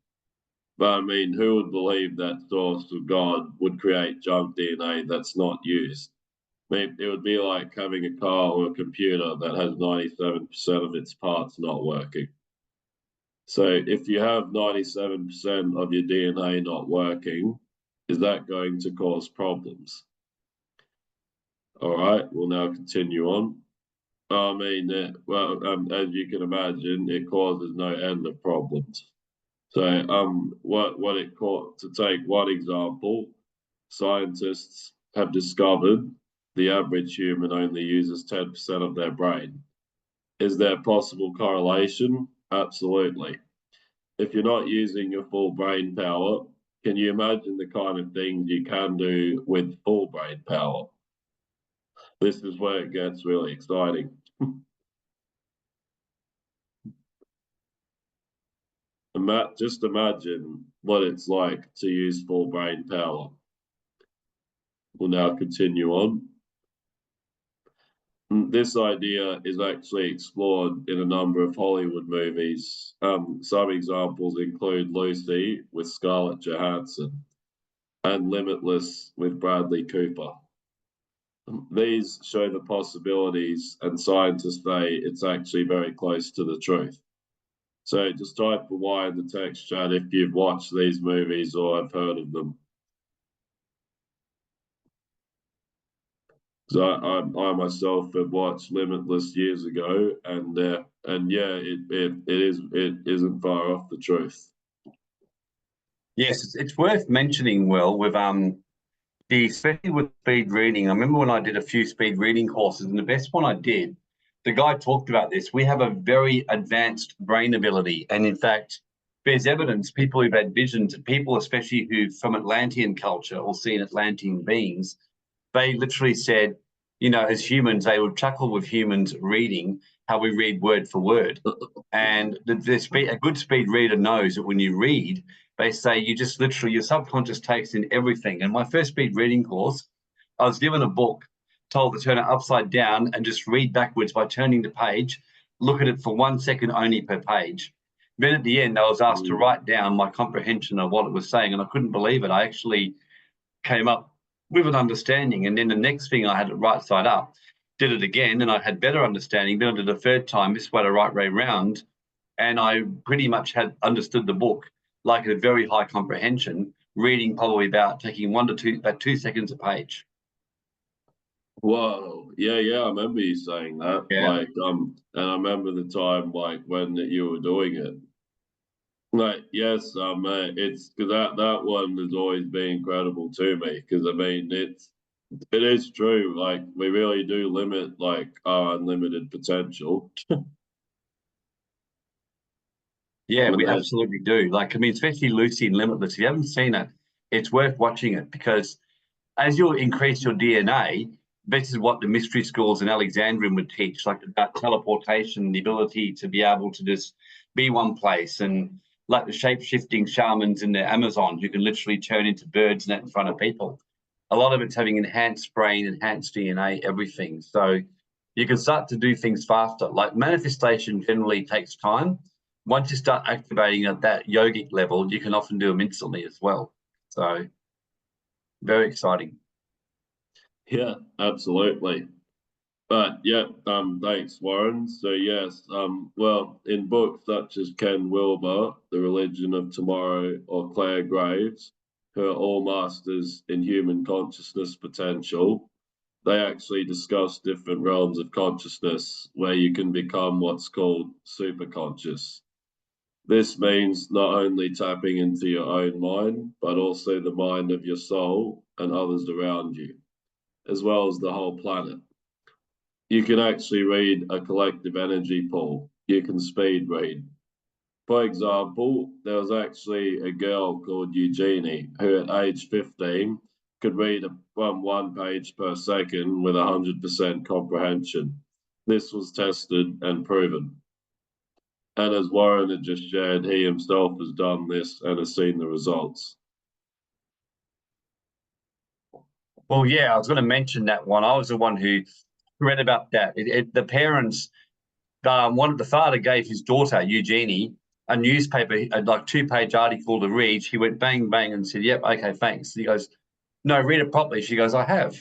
But I mean, who would believe that source of God would create junk DNA that's not used? I mean, it would be like having a car or a computer that has 97% of its parts not working. So if you have 97% of your DNA not working, is that going to cause problems? All right, we'll now continue on. I mean, as you can imagine, it causes no end of problems. So, what it caught to take one example, scientists have discovered the average human only uses 10% of their brain. Is there possible correlation? Absolutely. If you're not using your full brain power, can you imagine the kind of things you can do with full brain power? This is where it gets really exciting. Just imagine what it's like to use full brain power. We'll now continue on. This idea is actually explored in a number of Hollywood movies. Some examples include Lucy with Scarlett Johansson and Limitless with Bradley Cooper. These show the possibilities, and scientists say it's actually very close to the truth. So just type a Y in the text chat if you've watched these movies or have heard of them. So I myself have watched Limitless years ago, and yeah, it isn't far off the truth. Yes, it's worth mentioning, Will, with especially with speed reading. I remember when I did a few speed reading courses, and the best one I did, the guy talked about this. We have a very advanced brain ability, and in fact, there's evidence people who've had visions, people especially who from Atlantean culture or seen Atlantean beings, they literally said, as humans, they would chuckle with humans reading how we read word for word. And a good speed reader knows that when you read, they say you just literally, your subconscious takes in everything. And my first speed reading course, I was given a book, told to turn it upside down and just read backwards by turning the page, look at it for 1 second only per page. Then at the end, I was asked to write down my comprehension of what it was saying, and I couldn't believe it. I actually came up with an understanding. And then the next thing I had it right side up, did it again, and I had better understanding. Then I did a third time, this way the right way round, and I pretty much had understood the book like a very high comprehension, reading probably about taking about 2 seconds a page. Whoa, yeah, I remember you saying that. Yeah. And I remember the time like when you were doing it. Like, yes, it's because that one has always been incredible to me. Because I mean, it is true. Like, we really do limit like our unlimited potential. Yeah, And we then, absolutely do. Like, I mean, especially Lucy and Limitless. If you haven't seen it, it's worth watching it because as you increase your DNA, this is what the mystery schools in Alexandrian would teach, like about teleportation, the ability to be able to just be one place, and like the shape-shifting shamans in the Amazon, you can literally turn into birds net in front of people. A lot of it's having enhanced brain, enhanced DNA, everything. So you can start to do things faster. Like manifestation generally takes time. Once you start activating at that yogic level, you can often do them instantly as well. So very exciting. yeah, absolutely. But yeah, thanks, Warren. So yes, well, in books such as Ken Wilber, The Religion of Tomorrow, or Claire Graves, who are all masters in human consciousness potential, they actually discuss different realms of consciousness where you can become what's called superconscious. This means not only tapping into your own mind, but also the mind of your soul and others around you, as well as the whole planet. You can actually read a collective energy pool. You can speed read. For example, there was actually a girl called Eugenie who, at age 15, could read from 1 page per second with 100% comprehension. This was tested and proven. And as Warren had just shared, he himself has done this and has seen the results. Well, yeah, I was going to mention that one. I was the one who read about that. The parents, the father gave his daughter Eugenie a newspaper, like 2-page article to read. She went bang bang and said, "Yep, okay, thanks." He goes, "No, read it properly." She goes, "I have."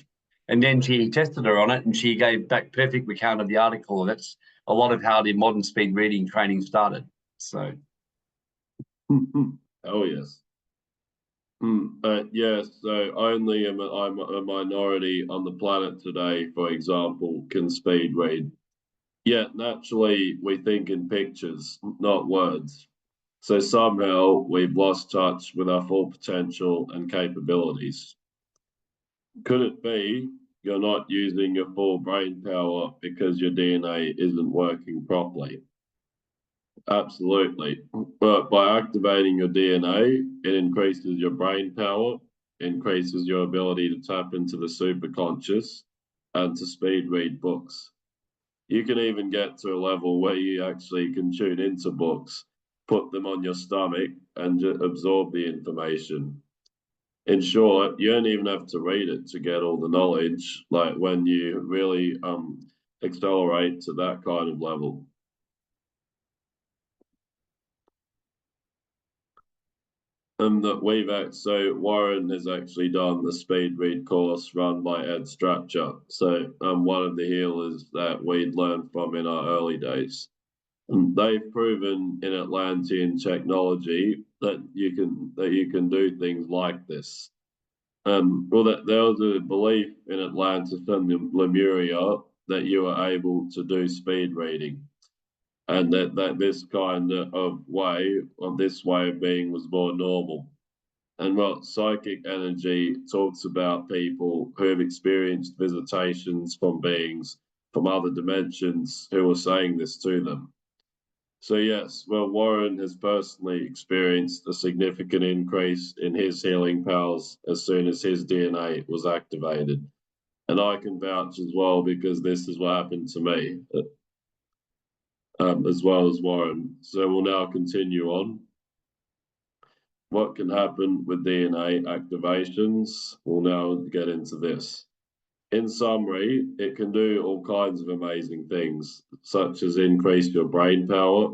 And then he tested her on it, and she gave back perfect account of the article. And that's a lot of how the modern speed reading training started. So, Oh yes. Yes, so only I'm a minority on the planet today, for example, can speed read. Yet naturally, we think in pictures, not words. So somehow we've lost touch with our full potential and capabilities. Could it be you're not using your full brain power because your DNA isn't working properly? Absolutely. But by activating your DNA, it increases your brain power, increases your ability to tap into the superconscious and to speed read books. You can even get to a level where you actually can tune into books, put them on your stomach, and absorb the information. In short, you don't even have to read it to get all the knowledge, like when you really accelerate to that kind of level. That so Warren has actually done the speed read course run by Ed Stratcher. So one of the healers that we'd learned from in our early days. They've proven in Atlantean technology that you can do things like this. That there was a belief in Atlantis and Lemuria that you were able to do speed reading, and that this kind of way, or this way of being, was more normal. And what psychic energy talks about people who have experienced visitations from beings from other dimensions who were saying this to them. So yes, well, Warren has personally experienced a significant increase in his healing powers as soon as his DNA was activated. And I can vouch as well because this is what happened to me, as well as Warren. So we'll now continue on. What can happen with DNA activations? We'll now get into this. In summary, it can do all kinds of amazing things, such as increase your brain power,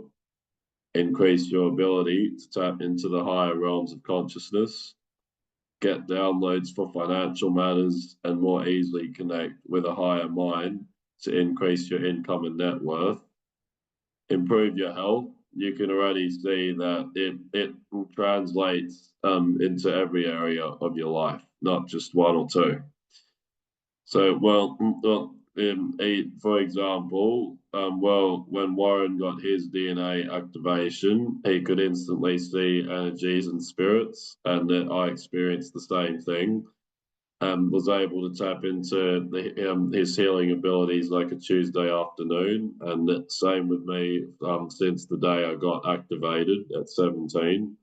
increase your ability to tap into the higher realms of consciousness, get downloads for financial matters, and more easily connect with a higher mind to increase your income and net worth, improve your health. You can already see that it translates into every area of your life, not just one or two. So, for example, when Warren got his DNA activation, he could instantly see energies and spirits, and I experienced the same thing. Was able to tap into his healing abilities like a Tuesday afternoon, and the same with me since the day I got activated at 17.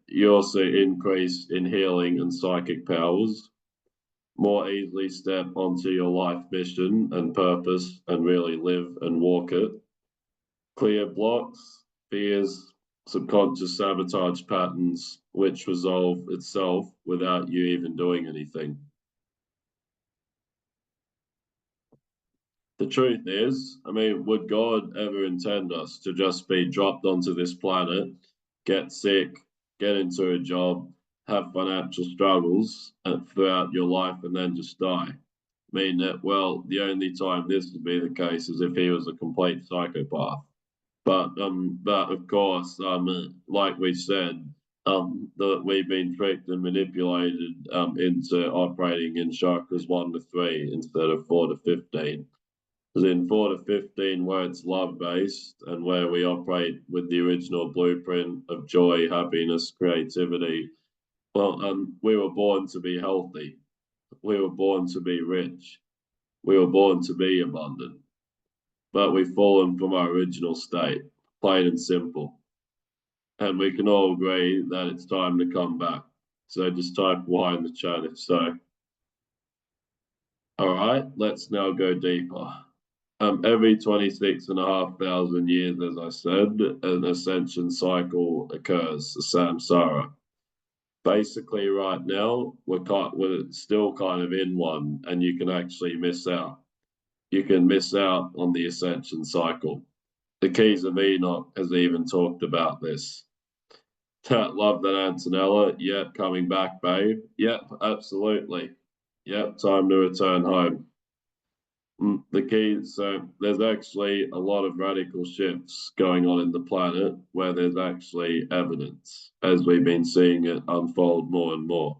You also increase in healing and psychic powers, more easily step onto your life mission and purpose and really live and walk it. Clear blocks, fears, subconscious sabotage patterns, which resolve itself without you even doing anything. The truth is, I mean, would God ever intend us to just be dropped onto this planet, get sick, get into a job, have financial struggles throughout your life, and then just die? I mean, well, the only time this would be the case is if he was a complete psychopath. But of course, like we said, that we've been tricked and manipulated into operating in chakras 1 to 3 instead of 4 to 15. Because in 4 to 15, where it's love based and where we operate with the original blueprint of joy, happiness, creativity, well, we were born to be healthy. We were born to be rich. We were born to be abundant. But we've fallen from our original state, plain and simple. And we can all agree that it's time to come back. So just type Y in the chat if so. All right, let's now go deeper. Every 26,500 years, as I said, an ascension cycle occurs, the samsara. Basically, right now, we're still kind of in one, and you can actually miss out. you can miss out on the ascension cycle. The Keys of Enoch has even talked about this. Love that, Antonella. Yep, coming back, babe. Yep, absolutely. Yep, time to return home. The key, so there's actually a lot of radical shifts going on in the planet where there's actually evidence as we've been seeing it unfold more and more.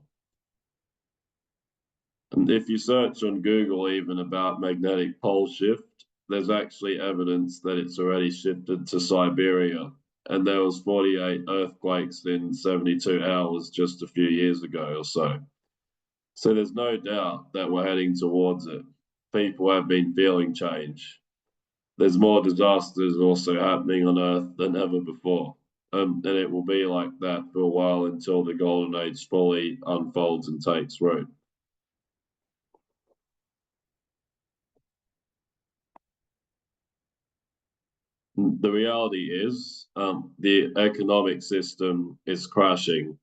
And if you search on Google even about magnetic pole shift, there's actually evidence that it's already shifted to Siberia. And there was 48 earthquakes in 72 hours just a few years ago or so. So there's no doubt that we're heading towards it. People have been feeling change. There's more disasters also happening on Earth than ever before. And it will be like that for a while until the golden age fully unfolds and takes root. The reality is the economic system is crashing.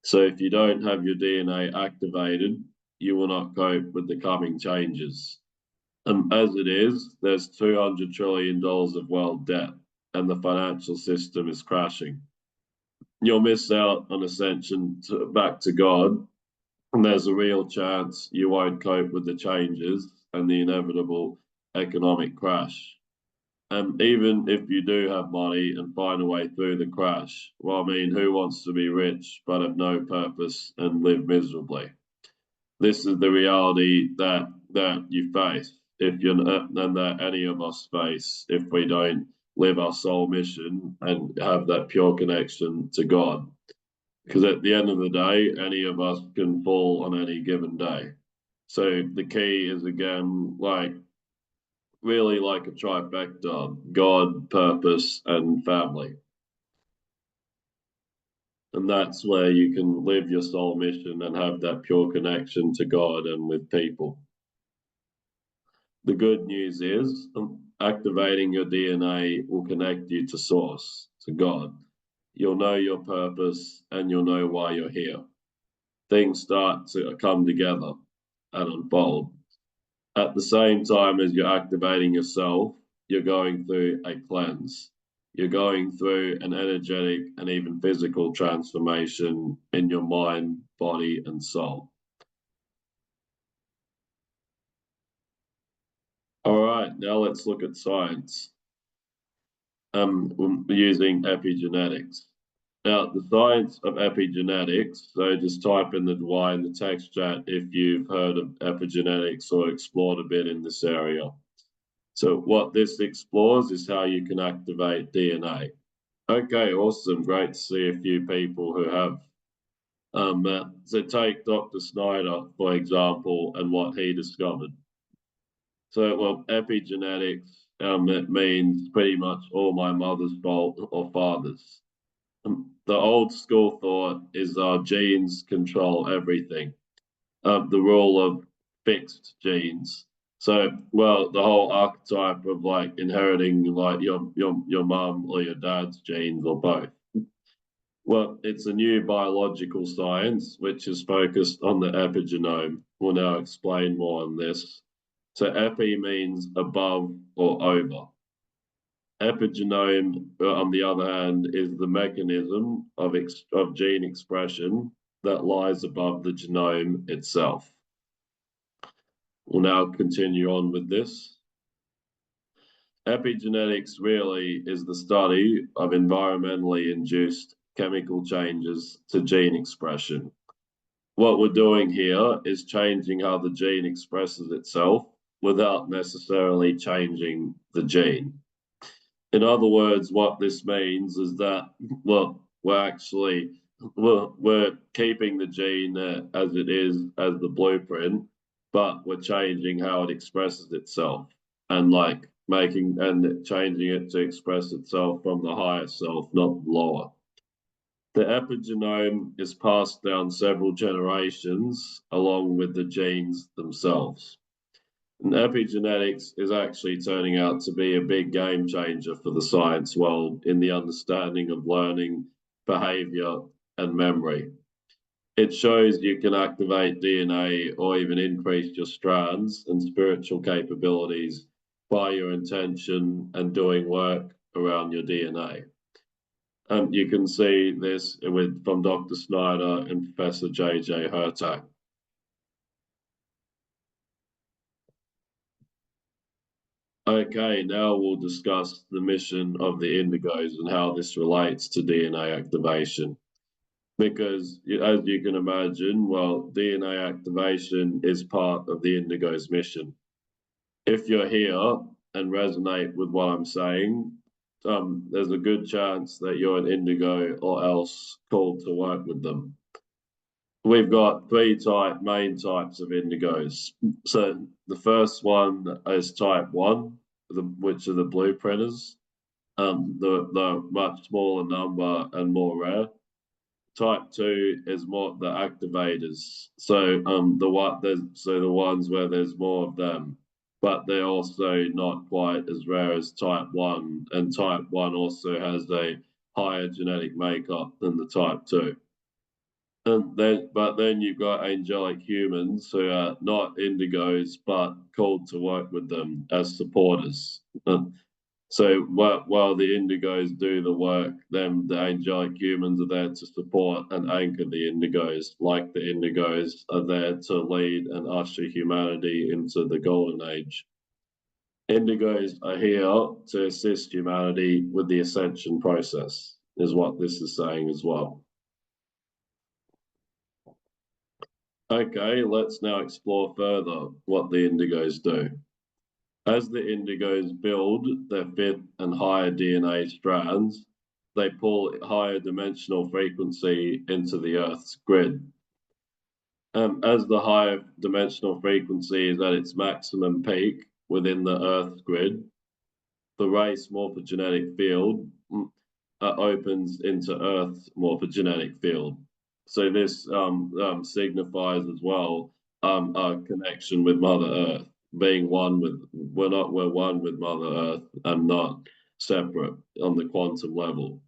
So if you don't have your DNA activated, you will not cope with the coming changes. As it is, there's $200 trillion of world debt, and the financial system is crashing. You'll miss out on ascension back to God, and there's a real chance you won't cope with the changes and the inevitable economic crash. And even if you do have money and find a way through the crash, well, I mean, who wants to be rich but have no purpose and live miserably? This is the reality that you face if you're not, and that any of us face if we don't live our soul mission and have that pure connection to God. Because at the end of the day, any of us can fall on any given day. So the key is again like really like a trifecta: God, purpose, and family. And that's where you can live your soul mission and have that pure connection to God and with people. The good news is activating your DNA will connect you to Source, to God. You'll know your purpose and you'll know why you're here. Things start to come together and unfold. At the same time as you're activating yourself, you're going through a cleanse. You're going through an energetic and even physical transformation in your mind, body, and soul. All right, now let's look at science. Using epigenetics. Now, the science of epigenetics, so just type in the Y in the text chat if you've heard of epigenetics or explored a bit in this area. So what this explores is how you can activate DNA. Okay, awesome. Great to see a few people who have. So take Dr. Snyder, for example, and what he discovered. So, well, epigenetics, it means pretty much all my mother's fault or father's. The old school thought is our genes control everything. The rule of fixed genes. So, well, the whole archetype of like inheriting like your mum or your dad's genes or both. Well, it's a new biological science which is focused on the epigenome. We'll now explain more on this. So, epi means above or over. Epigenome, on the other hand, is the mechanism of gene expression that lies above the genome itself. We'll now continue on with this. Epigenetics really is the study of environmentally induced chemical changes to gene expression. What we're doing here is changing how the gene expresses itself without necessarily changing the gene. In other words, what this means is that, well, we're keeping the gene as it is as the blueprint, but we're changing how it expresses itself and like changing it to express itself from the higher self, not the lower. The epigenome is passed down several generations along with the genes themselves. And epigenetics is actually turning out to be a big game changer for the science world in the understanding of learning, behavior, and memory. It shows you can activate DNA or even increase your strands and spiritual capabilities by your intention and doing work around your DNA. You can see this from Dr. Snyder and Professor J.J. Hurtak. Okay, now we'll discuss the mission of the indigos and how this relates to DNA activation. Because as you can imagine, well, DNA activation is part of the indigo's mission. If you're here and resonate with what I'm saying, there's a good chance that you're an indigo or else called to work with them. We've got three main types of indigos. So the first one is type 1, which are the blueprinters. The much smaller number and more rare. Type 2 is more the activators. So the ones where there's more of them, but they're also not quite as rare as type 1. And type 1 also has a higher genetic makeup than the type 2. But then you've got angelic humans who are not indigos, but called to work with them as supporters. So while the indigos do the work, then the angelic humans are there to support and anchor the indigos, like the indigos are there to lead and usher humanity into the golden age. Indigos are here to assist humanity with the ascension process, is what this is saying as well. Okay, let's now explore further what the indigos do. As the indigos build their fifth and higher DNA strands, they pull higher dimensional frequency into the Earth's grid. As the higher dimensional frequency is at its maximum peak within the Earth's grid, the race morphogenetic field opens into Earth's morphogenetic field. So this signifies as well our connection with Mother Earth, being one with we're one with Mother Earth and not separate on the quantum level.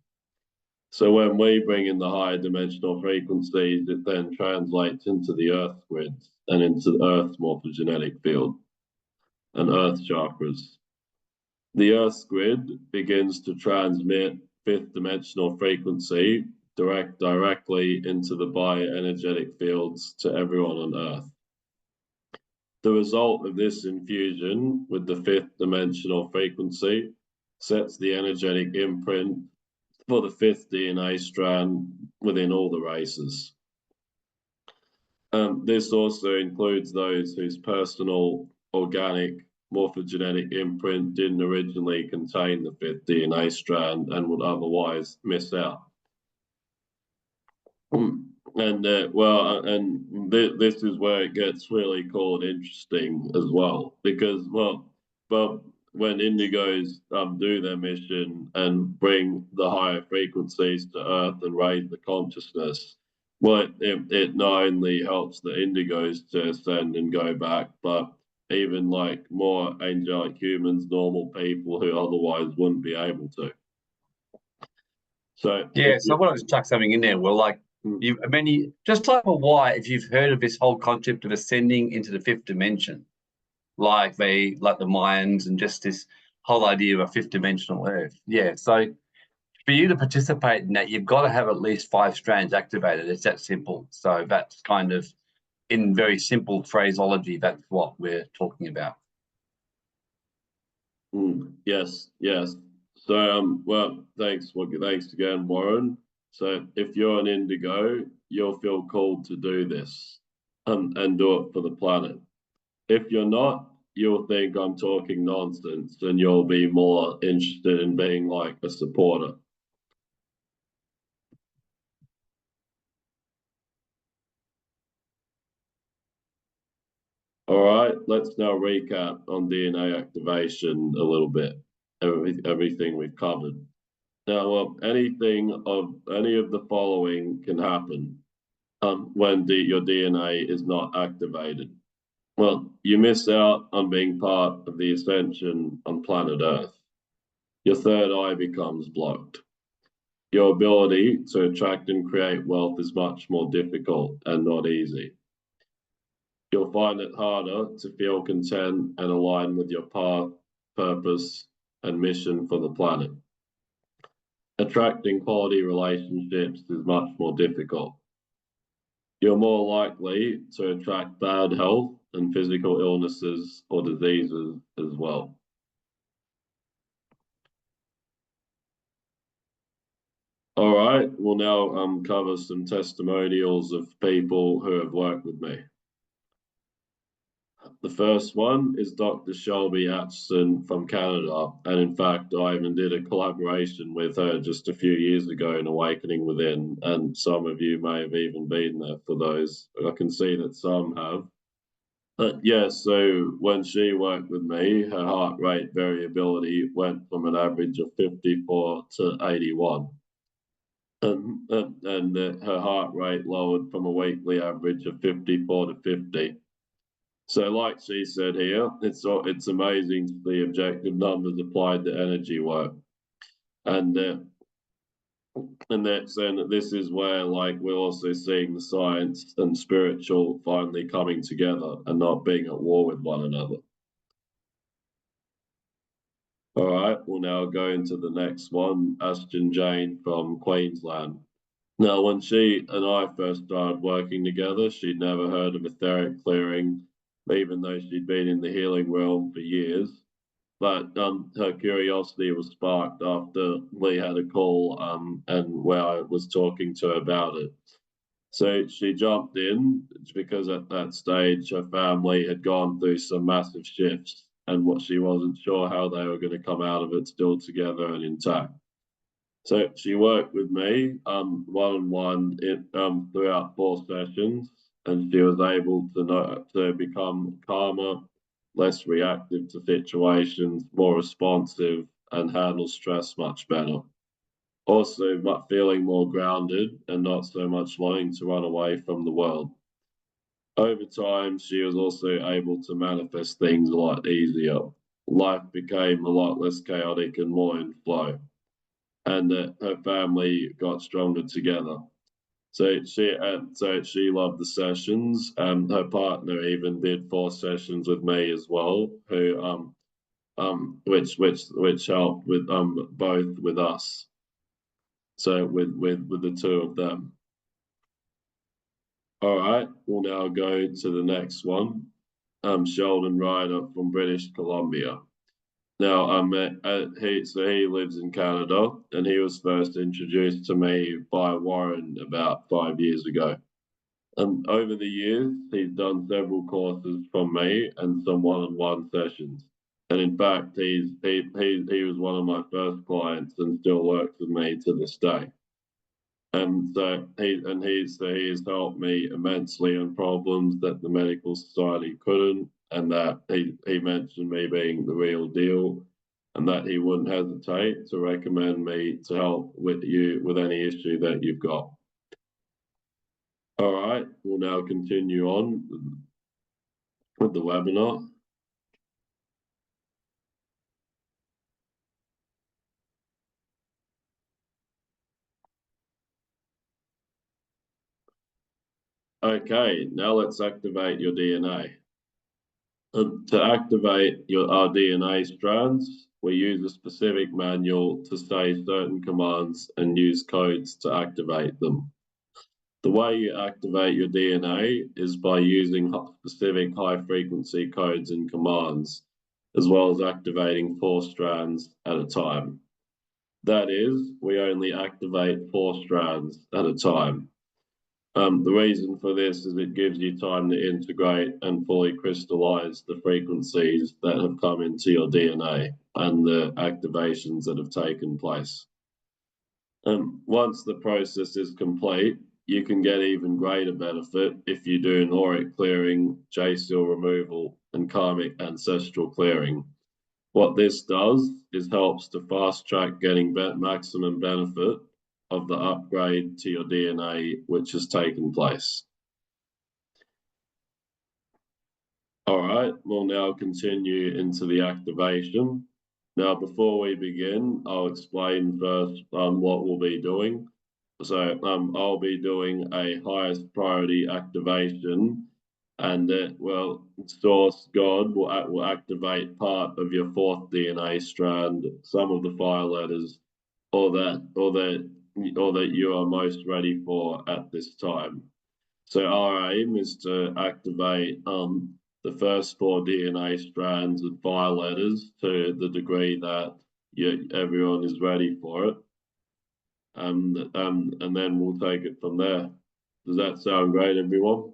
So when we bring in the higher dimensional frequencies, it then translates into the Earth grids and into the Earth's morphogenetic field and Earth chakras. The Earth's grid begins to transmit fifth dimensional frequency directly into the bioenergetic fields to everyone on Earth. The result of this infusion with the fifth dimensional frequency sets the energetic imprint for the fifth DNA strand within all the races. This also includes those whose personal organic morphogenetic imprint didn't originally contain the fifth DNA strand and would otherwise miss out. And this is where it gets really cool and interesting as well, because well, when indigos do their mission and bring the higher frequencies to Earth and raise the consciousness, well, it not only helps the indigos to ascend and go back, but even like more angelic humans, normal people who otherwise wouldn't be able to. So yeah, so I want to chuck something in there. Well, like just type a Y if you've heard of this whole concept of ascending into the fifth dimension, like the Mayans and just this whole idea of a fifth dimensional Earth. Yeah, so for you to participate in that, you've got to have at least 5 strands activated. It's that simple. So that's kind of, in very simple phraseology, that's what we're talking about. Yes. So, well, thanks again, Warren. So if you're an indigo, you'll feel called to do this and do it for the planet. If you're not, you'll think I'm talking nonsense and you'll be more interested in being like a supporter. All right, let's now recap on DNA activation a little bit, everything we've covered. Now, any of the following can happen when your DNA is not activated. Well, you miss out on being part of the ascension on planet Earth. Your third eye becomes blocked. Your ability to attract and create wealth is much more difficult and not easy. You'll find it harder to feel content and align with your path purpose, and mission for the planet. Attracting quality relationships is much more difficult. You're more likely to attract bad health and physical illnesses or diseases as well. All right, we'll now cover some testimonials of people who have worked with me. The first one is Dr. Shelby Atchison from Canada. And in fact, I even did a collaboration with her just a few years ago in Awakening Within. And some of you may have even been there for those. I can see that some have. Yeah, so when she worked with me, her heart rate variability went from an average of 54 to 81. And her heart rate lowered from a weekly average of 54 to 50. So, like she said here, it's amazing to see objective numbers applied to energy work, and that's saying that this is where, like, we're also seeing the science and spiritual finally coming together and not being at war with one another. All right, we'll now go into the next one, Ashton Jane from Queensland. Now, when she and I first started working together, she'd never heard of etheric clearing, even though she'd been in the healing realm for years. But her curiosity was sparked after we had a call and where I was talking to her about it. So she jumped in because at that stage her family had gone through some massive shifts and what she wasn't sure how they were going to come out of it still together and intact. So she worked with me one-on-one throughout 4 sessions, and she was able to become calmer, less reactive to situations, more responsive, and handle stress much better. Also, feeling more grounded and not so much wanting to run away from the world. Over time, she was also able to manifest things a lot easier. Life became a lot less chaotic and more in flow. And her family got stronger together. So she loved the sessions. Her partner even did 4 sessions with me as well, who which helped with both with us. So with the 2 of them. All right, we'll now go to the next one. Sheldon Ryder from British Columbia. Now, he lives in Canada, and he was first introduced to me by Warren about 5 years ago. And over the years, he's done several courses from me and some one-on-one sessions. And in fact, he was one of my first clients and still works with me to this day. And so he has helped me immensely on problems that the medical society couldn't, and that he mentioned me being the real deal, and that he wouldn't hesitate to recommend me to help with you with any issue that you've got. All right, we'll now continue on with the webinar. Okay, now let's activate your DNA. To activate our DNA strands, we use a specific manual to say certain commands and use codes to activate them. The way you activate your DNA is by using specific high-frequency codes and commands, as well as activating 4 strands at a time. That is, we only activate 4 strands at a time. The reason for this is it gives you time to integrate and fully crystallize the frequencies that have come into your DNA and the activations that have taken place. Once the process is complete, you can get even greater benefit if you do an auric clearing, J-seal removal, and karmic ancestral clearing. What this does is helps to fast track getting maximum benefit of the upgrade to your DNA which has taken place. All right, we'll now continue into the activation. Now, before we begin, I'll explain first what we'll be doing. So I'll be doing a highest priority activation and source God will activate part of your fourth DNA strand, some of the fire letters, or that you are most ready for at this time. So our aim is to activate the first four DNA strands and fire letters to the degree that everyone is ready for it, and then we'll take it from there. Does that sound great, everyone?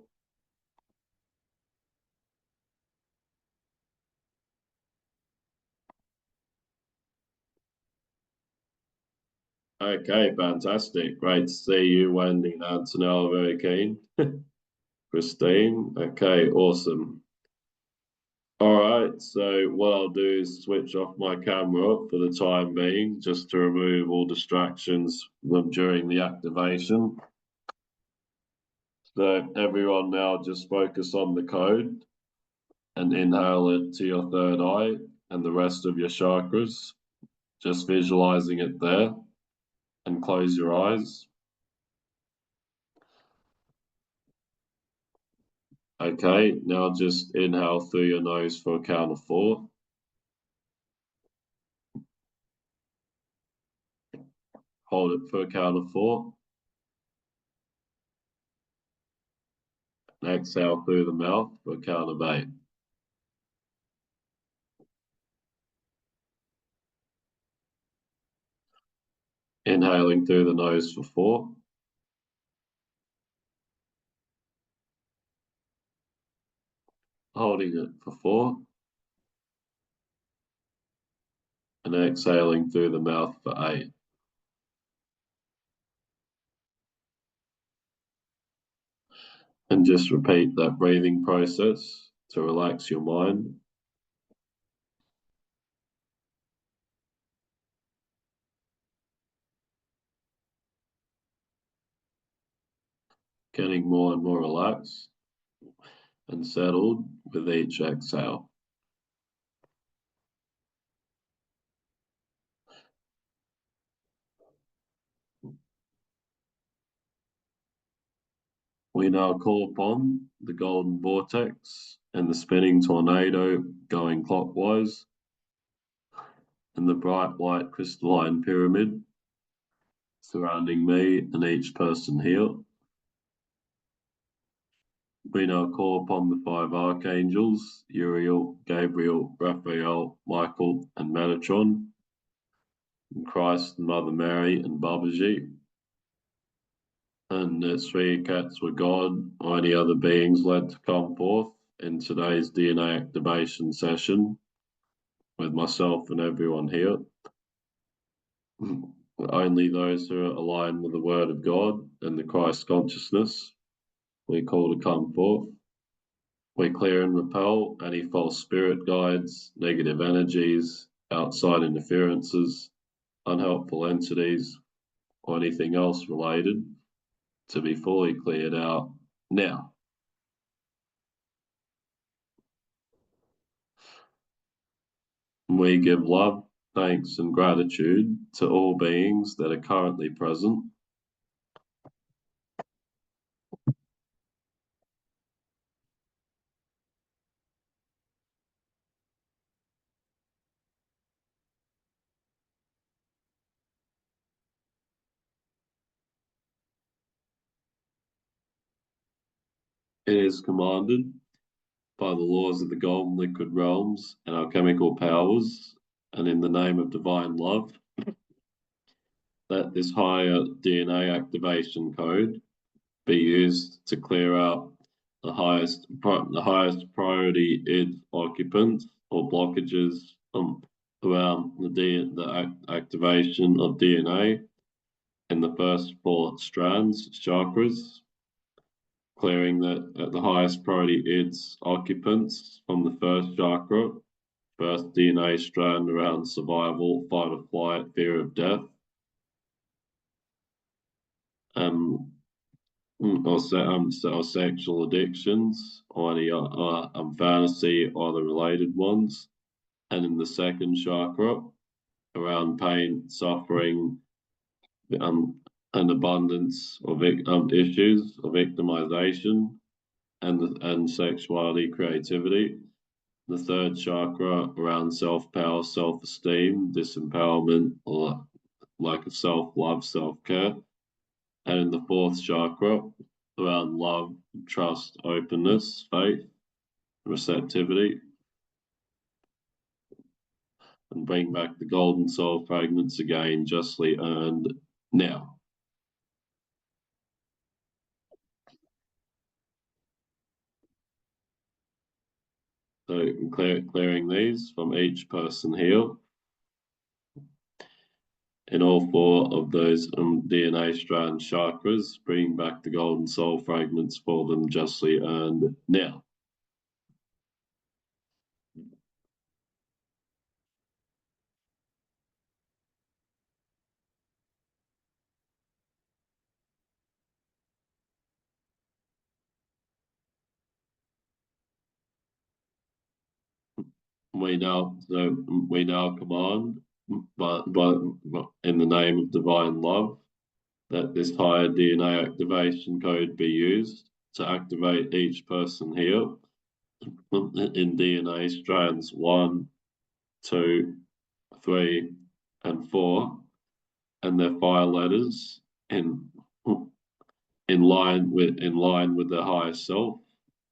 Okay, fantastic. Great to see you, Wendy and Antonella, very keen. Christine, okay, awesome. All right, so what I'll do is switch off my camera for the time being, just to remove all distractions during the activation. So everyone now just focus on the code and inhale it to your third eye and the rest of your chakras, just visualizing it there, and close your eyes. Okay, now just inhale through your nose for a count of 4. Hold it for a count of 4. And exhale through the mouth for a count of 8. Inhaling through the nose for 4. Holding it for 4. And exhaling through the mouth for 8. And just repeat that breathing process to relax your mind. Getting more and more relaxed and settled with each exhale. We now call upon the golden vortex and the spinning tornado going clockwise, and the bright white crystalline pyramid surrounding me and each person here. We now call upon the 5 archangels, Uriel, Gabriel, Raphael, Michael, and Metatron, and Christ and Mother Mary and Babaji, and the 3 cats were God or any other beings led to come forth in today's DNA activation session with myself and everyone here. Only those who are aligned with the Word of God and the Christ consciousness we call to come forth. We clear and repel any false spirit guides, negative energies, outside interferences, unhelpful entities, or anything else related to be fully cleared out now. We give love, thanks, and gratitude to all beings that are currently present. It is commanded by the laws of the golden liquid realms and our chemical powers, and in the name of divine love, that this higher DNA activation code be used to clear out the highest priority id occupants or blockages around the activation of DNA in the first 4 strands, chakras, clearing at the highest priority ids occupants from the first chakra, first DNA strand around survival, fight or flight, fear of death, or sexual addictions, or any fantasy or the related ones. And in the second chakra, around pain, suffering, an abundance of issues of victimization, and sexuality, creativity. The third chakra around self-power, self-esteem, disempowerment, or lack of self-love, self-care. And in the fourth chakra around love, trust, openness, faith, receptivity, and bring back the golden soul fragments again, justly earned now. So clearing these from each person here in all four of those DNA strand chakras, bringing back the golden soul fragments for them, justly earned now. We now command, but in the name of divine love, that this higher DNA activation code be used to activate each person here in DNA strands 1, 2, 3, and 4, and their fire letters in line with their higher self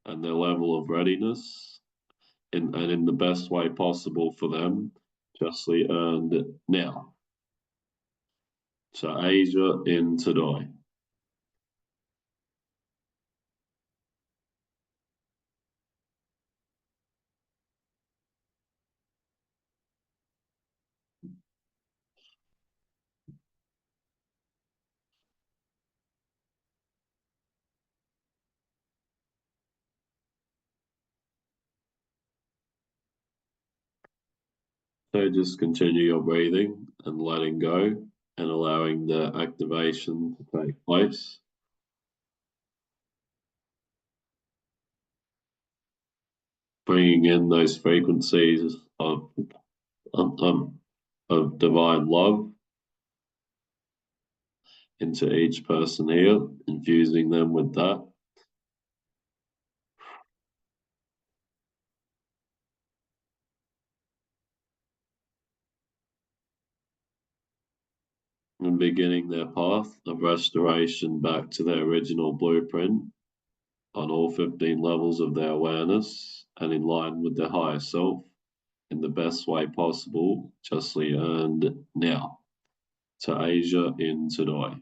and their level of readiness, and in the best way possible for them, justly earned now. So Asia in today. So just continue your breathing and letting go and allowing the activation to take place. Bringing in those frequencies of divine love into each person here, infusing them with that. And beginning their path of restoration back to their original blueprint on all 15 levels of their awareness and in line with their higher self in the best way possible, justly earned now. To Asia in today.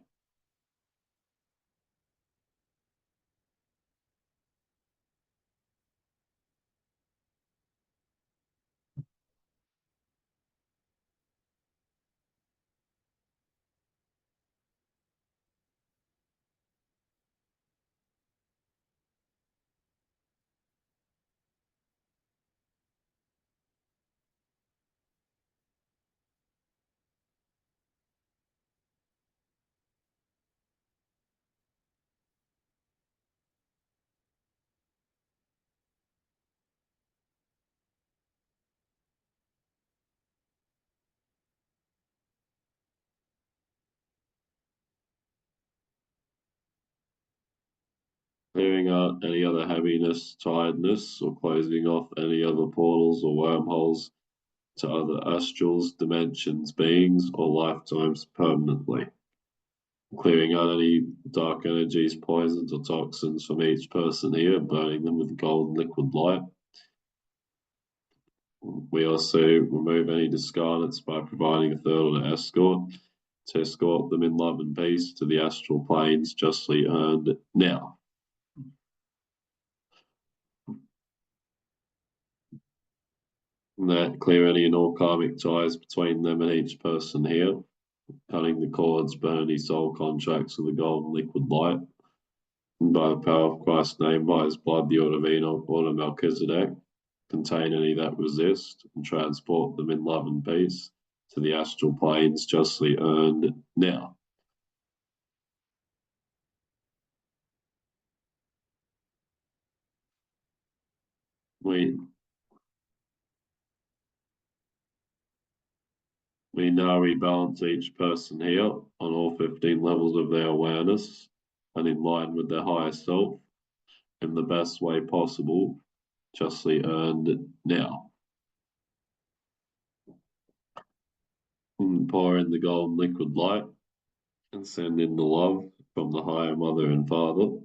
Clearing out any other heaviness, tiredness, or closing off any other portals or wormholes to other astrals, dimensions, beings, or lifetimes permanently. Clearing out any dark energies, poisons, or toxins from each person here, burning them with golden liquid light. We also remove any discarnates by providing a third order escort to escort them in love and peace to the astral planes justly earned now. And that clear any and all karmic ties between them and each person here, cutting the cords, burn any soul contracts with the golden liquid light. And by the power of Christ's name, by his blood, the order of Enoch, order of Melchizedek, contain any that resist and transport them in love and peace to the astral planes justly earned now. We now rebalance each person here on all 15 levels of their awareness and in line with their higher self in the best way possible, justly earned now. And pour in the golden liquid light and send in the love from the higher mother and father.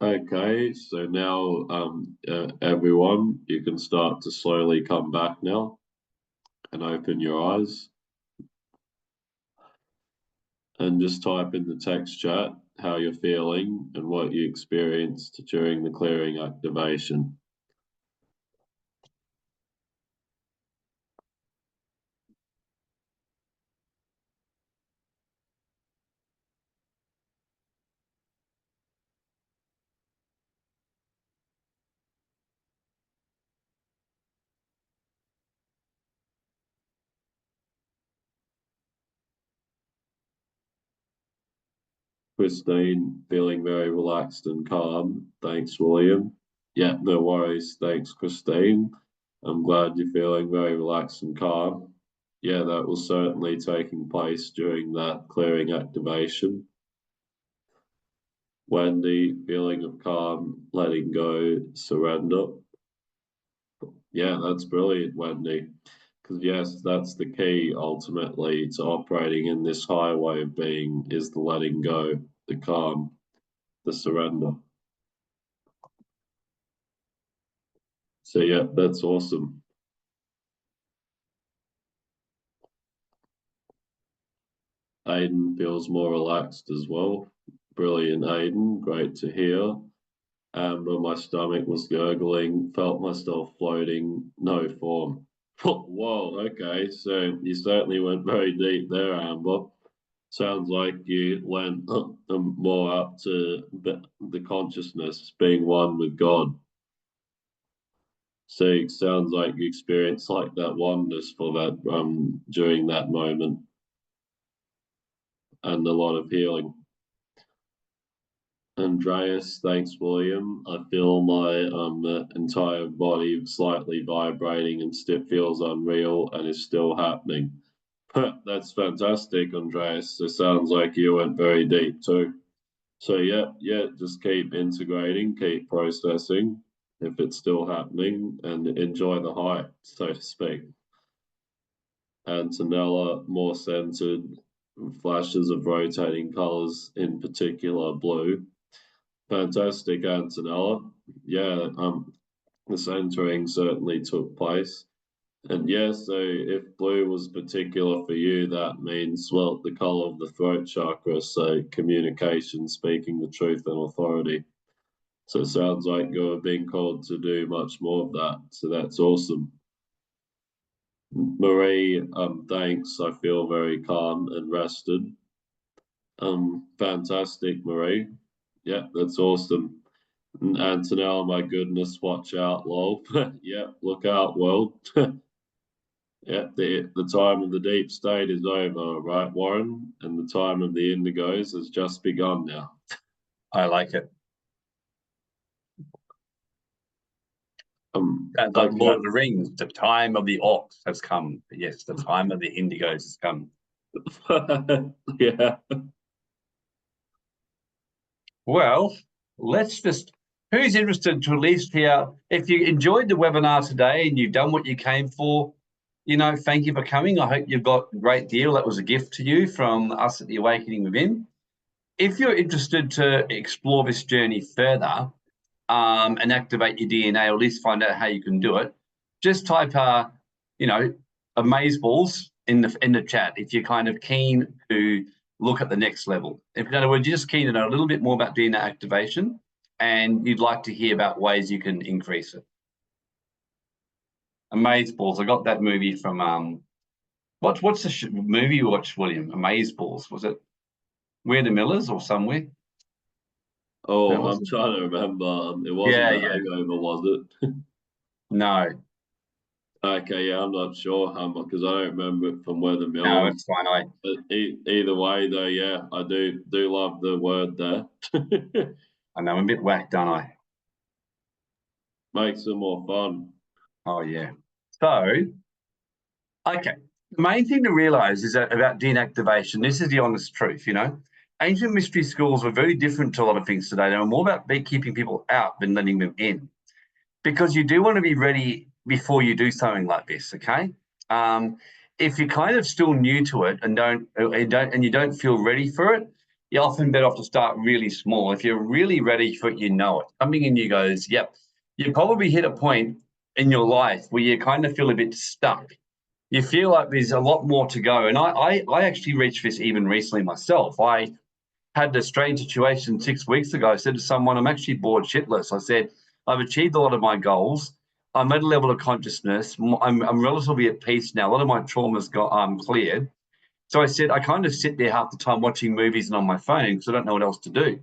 Okay, so now everyone, you can start to slowly come back now and open your eyes. And just type in the text chat how you're feeling and what you experienced during the clearing activation. Christine, feeling very relaxed and calm. Thanks, William. Yeah, no worries. Thanks, Christine. I'm glad you're feeling very relaxed and calm. Yeah, that was certainly taking place during that clearing activation. Wendy, feeling of calm, letting go, surrender. Yeah, that's brilliant, Wendy. Because yes, that's the key ultimately to operating in this higher way of being is the letting go, the calm, the surrender. So yeah, that's awesome. Aiden feels more relaxed as well. Brilliant, Aiden. Great to hear. But my stomach was gurgling, felt myself floating, no form. Whoa, okay. So you certainly went very deep there, Amber. Sounds like you went more up to the consciousness, being one with God. So it sounds like you experienced like that oneness for that during that moment and a lot of healing. Andreas, thanks, William. I feel my entire body slightly vibrating and still feels unreal and is still happening. That's fantastic, Andreas. It sounds like you went very deep too. So yeah, just keep integrating, keep processing if it's still happening, and enjoy the high, so to speak. Antonella, more centered, flashes of rotating colors, in particular blue. Fantastic, Antonella. Yeah, the centering certainly took place. And yeah, so if blue was particular for you, that means, well, the color of the throat chakra, so communication, speaking the truth and authority. So it sounds like you're being called to do much more of that. So that's awesome. Marie, thanks. I feel very calm and rested. Fantastic, Marie. Yeah, that's awesome. Antonella, my goodness, watch out, lol. Yeah, look out, world. Yeah, the time of the deep state is over, right, Warren? And the time of the indigos has just begun now. I like it. Sounds like Okay. Lord of the Rings. The time of the orcs has come. Yes, the time of the indigos has come. Yeah. Well, let's just. Who's interested to at least hear? If you enjoyed the webinar today and you've done what you came for, thank you for coming. I hope you've got a great deal. That was a gift to you from us at the Awakening Within. If you're interested to explore this journey further and activate your DNA, or at least find out how you can do it, just type, amazeballs in the chat if you're kind of keen to look at the next level. If, in other words, you're just keen to know a little bit more about DNA activation and you'd like to hear about ways you can increase it. Amazeballs. I got that movie from what's the movie you watched, William? Amazeballs. Was it We're the Millers or somewhere? Oh, I'm trying to remember. It wasn't Yeah, The yeah. Hangover, was it? No, Okay, yeah, I'm not sure, because I don't remember it from Where the no, Millers. it's fine. But either way, though, yeah, I do love the word there. I know I'm a bit whacked, aren't I? Makes it more fun. Oh yeah. So Okay. The main thing to realize is that about deactivation, this is the honest truth, you know. Ancient mystery schools were very different to a lot of things today. They were more about keeping people out than letting them in, because you do want to be ready before you do something like this. Okay. Um, if you're kind of still new to it and you don't feel ready for it, you're often better off to start really small. If you're really ready for it, you know it. Something in you goes, yep. You probably hit a point in your life where you kind of feel a bit stuck. You feel like there's a lot more to go. And I actually reached this even recently myself. I had a strange situation 6 weeks ago. I said to someone, I'm actually bored shitless. I said, I've achieved a lot of my goals. I'm at a level of consciousness. I'm relatively at peace now. A lot of my traumas got cleared. So I said, I kind of sit there half the time watching movies and on my phone because I don't know what else to do.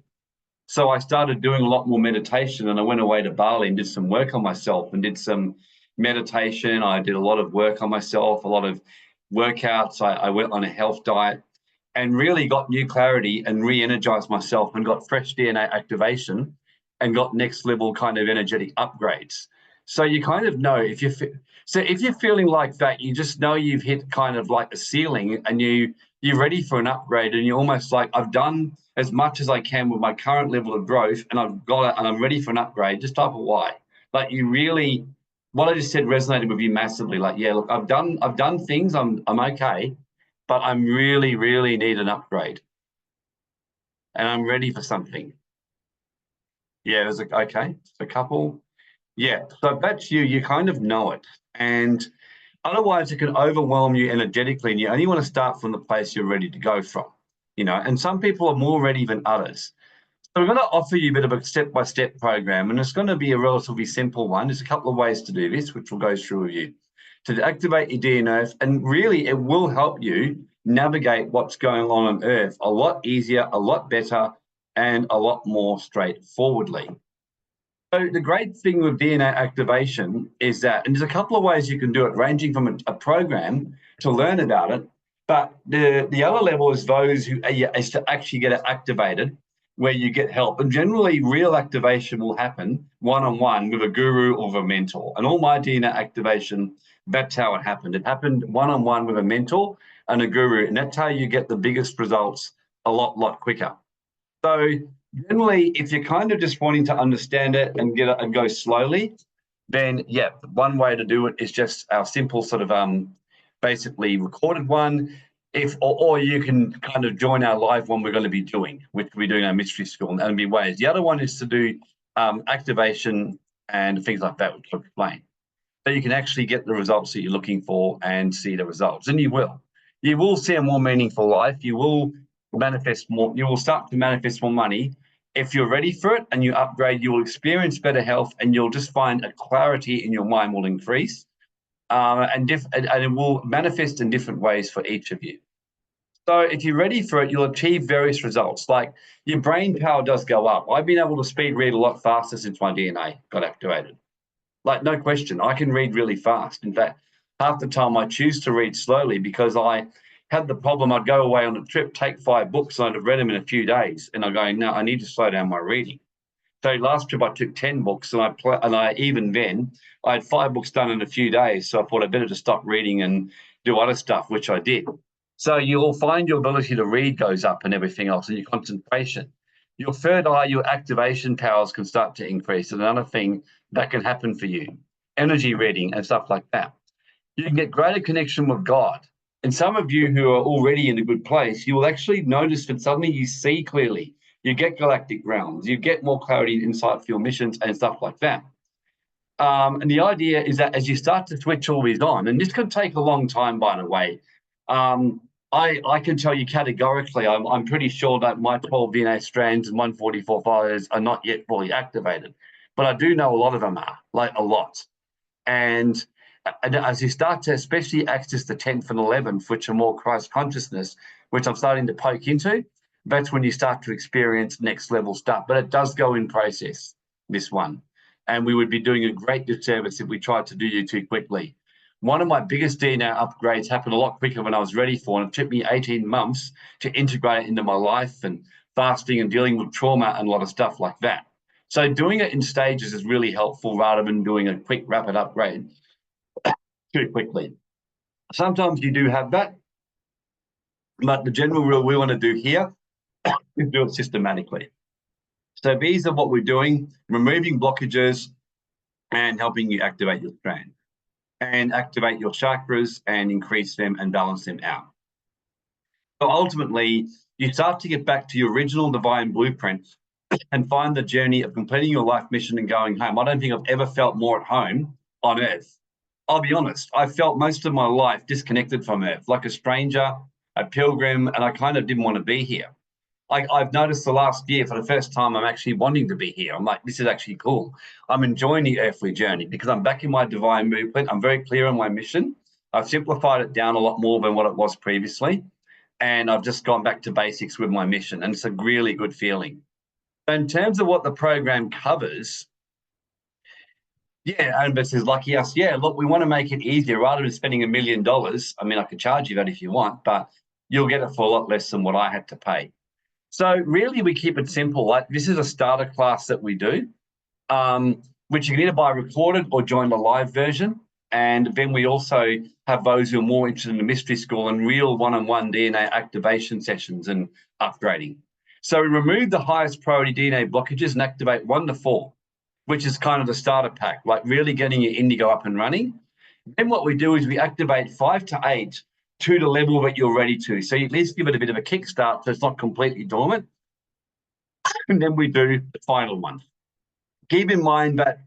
So I started doing a lot more meditation, and I went away to Bali and did some work on myself and did some meditation. I did a lot of work on myself, a lot of workouts. I went on a health diet and really got new clarity and re-energized myself and got fresh DNA activation and got next level kind of energetic upgrades. So you kind of know if you're feeling like that, you just know you've hit kind of like a ceiling and you're ready for an upgrade, and you're almost like, I've done as much as I can with my current level of growth and I've got it and I'm ready for an upgrade. Just type of why. Like you really, what I just said resonated with you massively. Like, yeah, look, I've done things, I'm okay, but I'm really need an upgrade and I'm ready for something. Yeah, there's a couple. Yeah, so if that's you, you kind of know it. And otherwise, it can overwhelm you energetically, and you only want to start from the place you're ready to go from, you know. And some people are more ready than others. So we're going to offer you a bit of a step-by-step program, and it's going to be a relatively simple one. There's a couple of ways to do this, which we'll go through with you to activate your DNA, and really it will help you navigate what's going on Earth a lot easier, a lot better, and a lot more straightforwardly. So the great thing with DNA activation is that, and there's a couple of ways you can do it, ranging from a program to learn about it. But the other level is those who is to actually get it activated, where you get help. And generally, real activation will happen one-on-one with a guru or a mentor. And all my DNA activation, that's how it happened. It happened one-on-one with a mentor and a guru, and that's how you get the biggest results a lot quicker. So generally, if you're kind of just wanting to understand it and get it and go slowly, then yeah, one way to do it is just our simple sort of basically recorded one. Or you can kind of join our live one we're going to be doing, which we're doing our mystery school, and that'll be ways. The other one is to do activation and things like that, which I'll explain. So you can actually get the results that you're looking for and see the results, and you will. You will see a more meaningful life. You will manifest more. You will start to manifest more money. If you're ready for it and you upgrade, you will experience better health, and you'll just find a clarity in your mind will increase, and it will manifest in different ways for each of you. So if you're ready for it, you'll achieve various results. Like your brain power does go up. I've been able to speed read a lot faster since my DNA got activated. Like, no question, I can read really fast. In fact, half the time I choose to read slowly because I had the problem. I'd go away on a trip, take 5 books, and I'd have read them in a few days. And I go, no, I need to slow down my reading. So last trip I took 10 books, and I even then I had 5 books done in a few days. So I thought I'd better just stop reading and do other stuff, which I did. So you'll find your ability to read goes up and everything else, and your concentration. Your third eye, your activation powers can start to increase. And another thing that can happen for you, energy reading and stuff like that. You can get greater connection with God. And some of you who are already in a good place, you will actually notice that suddenly you see clearly. You get galactic realms, you get more clarity and insight for your missions and stuff like that. And the idea is that as you start to switch all these on, and this can take a long time, by the way, I can tell you categorically, I'm pretty sure that my 12 DNA strands and 144 fibers are not yet fully activated, but I do know a lot of them are, like a lot. And as you start to especially access the 10th and 11th, which are more Christ consciousness, which I'm starting to poke into, that's when you start to experience next level stuff. But it does go in process, this one. And we would be doing a great disservice if we tried to do you too quickly. One of my biggest DNA upgrades happened a lot quicker than I was ready for, and it took me 18 months to integrate it into my life and fasting and dealing with trauma and a lot of stuff like that. So doing it in stages is really helpful rather than doing a quick, rapid upgrade too quickly. Sometimes you do have that, but the general rule we want to do here is do it systematically. So these are what we're doing, removing blockages and helping you activate your strand and activate your chakras and increase them and balance them out. So ultimately, you start to get back to your original divine blueprint and find the journey of completing your life mission and going home. I don't think I've ever felt more at home on Earth. I'll be honest, I felt most of my life disconnected from Earth, like a stranger, a pilgrim, and I kind of didn't want to be here. I've noticed the last year for the first time I'm actually wanting to be here. I'm like, this is actually cool. I'm enjoying the earthly journey because I'm back in my divine movement. I'm very clear on my mission. I've simplified it down a lot more than what it was previously. And I've just gone back to basics with my mission. And it's a really good feeling. In terms of what the program covers, yeah, and this is lucky us. Yeah, look, we want to make it easier rather than spending $1 million. I mean, I could charge you that if you want, but you'll get it for a lot less than what I had to pay. So really, we keep it simple. Like this is a starter class that we do, which you can either buy recorded or join the live version. And then we also have those who are more interested in the mystery school and real one-on-one DNA activation sessions and upgrading. So we remove the highest priority DNA blockages and activate 1 to 4, which is kind of the starter pack, like really getting your indigo up and running. Then what we do is we activate 5 to 8 to the level that you're ready to. So you at least give it a bit of a kickstart so it's not completely dormant. And then we do the final one. Keep in mind that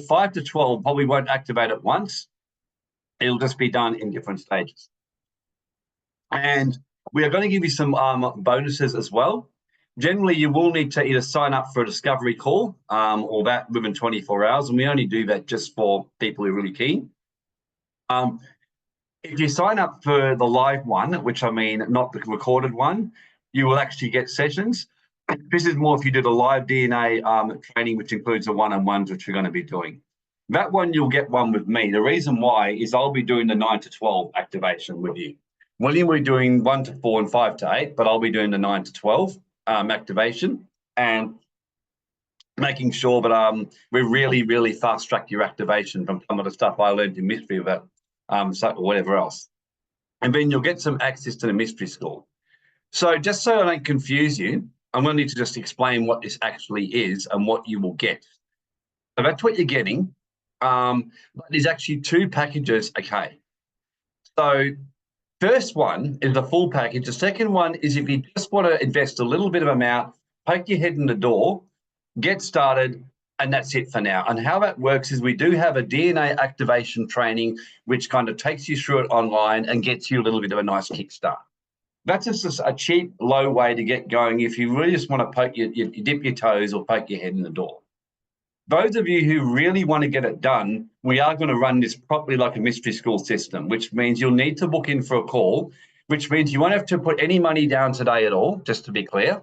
5 to 12 probably won't activate at once. It'll just be done in different stages. And we are going to give you some bonuses as well. Generally, you will need to either sign up for a discovery call or that within 24 hours. And we only do that just for people who are really keen. If you sign up for the live one, which I mean, not the recorded one, you will actually get sessions. This is more if you do the live DNA training, which includes the one-on-ones, which we're going to be doing. That one, you'll get one with me. The reason why is I'll be doing the 9 to 12 activation with you. William will be doing 1 to 4 and 5 to 8, but I'll be doing the 9 to 12 activation and making sure that we really, really fast track your activation from some of the stuff I learned in mystery about so whatever else. And then you'll get some access to the mystery school. So just so I don't confuse you, I'm going to need to just explain what this actually is and what you will get. So that's what you're getting. But there's actually 2 packages, okay. So first one is the full package. The second one is if you just want to invest a little bit of amount, poke your head in the door, get started, and that's it for now. And how that works is we do have a DNA activation training, which kind of takes you through it online and gets you a little bit of a nice kickstart. That's just a cheap, low way to get going if you really just want to poke you dip your toes or poke your head in the door. Those of you who really want to get it done, we are going to run this properly like a mystery school system, which means you'll need to book in for a call, which means you won't have to put any money down today at all, just to be clear,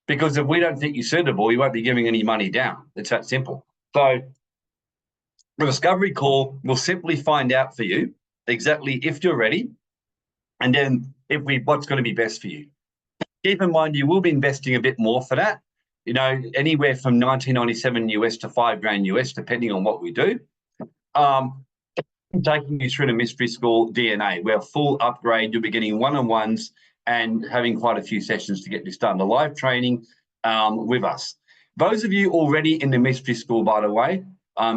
because if we don't think you're suitable, you won't be giving any money down. It's that simple. So the discovery call will simply find out for you exactly if you're ready and then what's going to be best for you. Keep in mind, you will be investing a bit more for that. You know, anywhere from 1997 US to $5,000 US, depending on what we do. Taking you through the mystery school DNA, where full upgrade, you'll be getting one-on-ones and having quite a few sessions to get this done. The live training with us. Those of you already in the mystery school, by the way,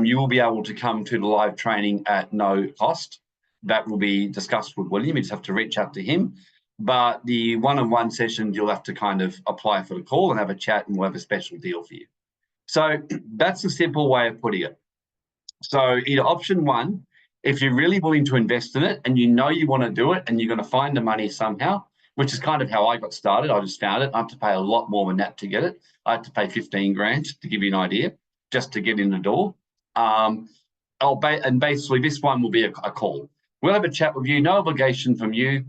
you will be able to come to the live training at no cost. That will be discussed with William. You just have to reach out to him. But the one-on-one sessions, you'll have to kind of apply for the call and have a chat, and we'll have a special deal for you. So that's the simple way of putting it. So either option one, if you're really willing to invest in it and you know you want to do it and you're going to find the money somehow, which is kind of how I got started. I just found it. I had to pay a lot more than that to get it. I had to pay 15 grand to give you an idea, just to get in the door. And basically this one will be a call. We'll have a chat with you, no obligation from you,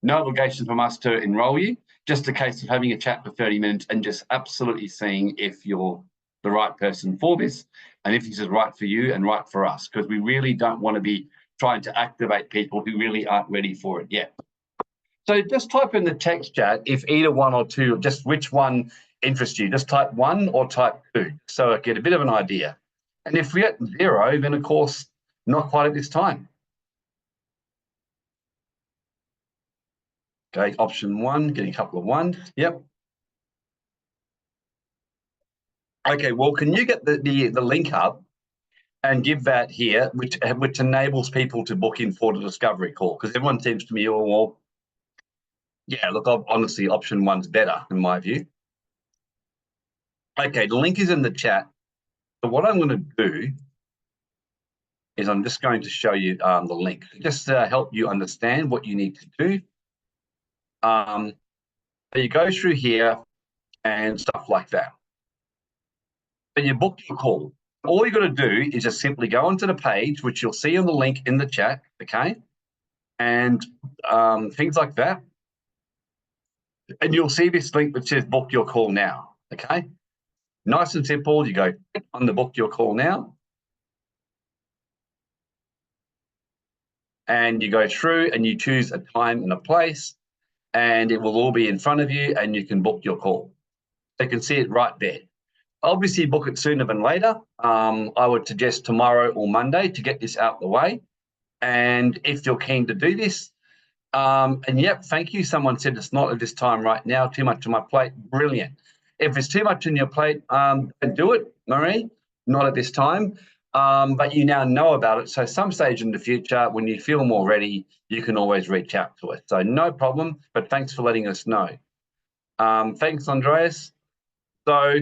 no obligation from us to enroll you, just a case of having a chat for 30 minutes and just absolutely seeing if you're the right person for this and if this is right for you and right for us, because we really don't want to be trying to activate people who really aren't ready for it yet. So just type in the text chat if either one or two, just which one interests you. Just type 1 or type 2, so I get a bit of an idea. And if we get 0, then of course, not quite at this time. Okay, option 1, getting a couple of 1s. Yep. Okay, well, can you get the link up and give that here, which enables people to book in for the discovery call? Because everyone seems to be, oh, well, yeah, look, honestly, option 1's better in my view. Okay, the link is in the chat. So what I'm going to do is I'm just going to show you the link, just to help you understand what you need to do. So you go through here and stuff like that. But you book your call. All you got to do is just simply go onto the page, which you'll see on the link in the chat, okay? And things like that. And you'll see this link that says book your call now, okay? Nice and simple. You go on the book your call now. And you go through and you choose a time and a place, and it will all be in front of you and you can book your call. So you can see it right there. Obviously, book it sooner than later. I would suggest tomorrow or Monday to get this out the way. And if you're keen to do this, and yep, thank you. Someone said it's not at this time right now, too much on my plate. Brilliant. If it's too much on your plate, don't do it, Marie, not at this time. But you now know about it. So some stage in the future, when you feel more ready, you can always reach out to us. So no problem, but thanks for letting us know. Thanks, Andreas. So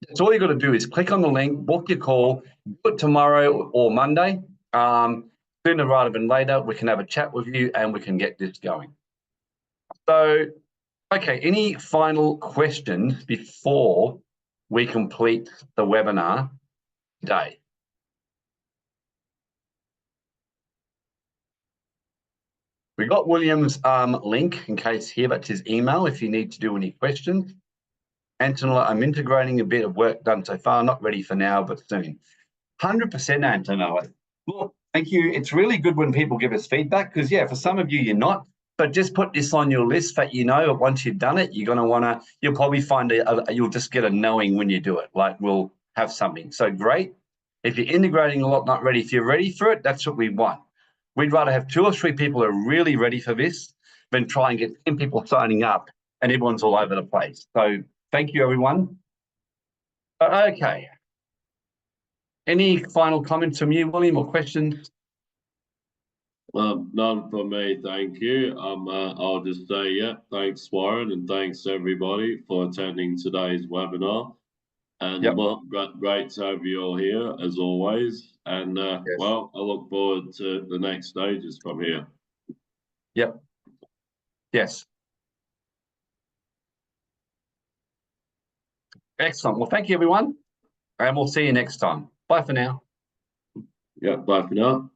that's all you got to do is click on the link, book your call, do it tomorrow or Monday. Sooner rather than later, we can have a chat with you and we can get this going. So, okay, any final questions before we complete the webinar today? We got William's link in case here, that's his email if you need to do any questions. Antonella, I'm integrating a bit of work done so far, not ready for now, but soon. 100%, Antonella. Look, thank you. It's really good when people give us feedback because, yeah, for some of you, you're not. But just put this on your list that you know once you've done it, you're going to want to, you'll probably find you'll just get a knowing when you do it, like we'll have something. So great. If you're integrating a lot, not ready, if you're ready for it, that's what we want. We'd rather have 2 or 3 people who are really ready for this than try and get 10 people signing up and everyone's all over the place. So thank you, everyone. Okay. Any final comments from you, William, or questions? None from me, thank you. I'll just say, yeah, thanks, Warren, and thanks everybody for attending today's webinar. And Yep. well, great to have you all here as always. And Yes. well, I look forward to the next stages from here. Yep. Yes. Excellent. Well, thank you, everyone. And we'll see you next time. Bye for now. Yeah, bye for now.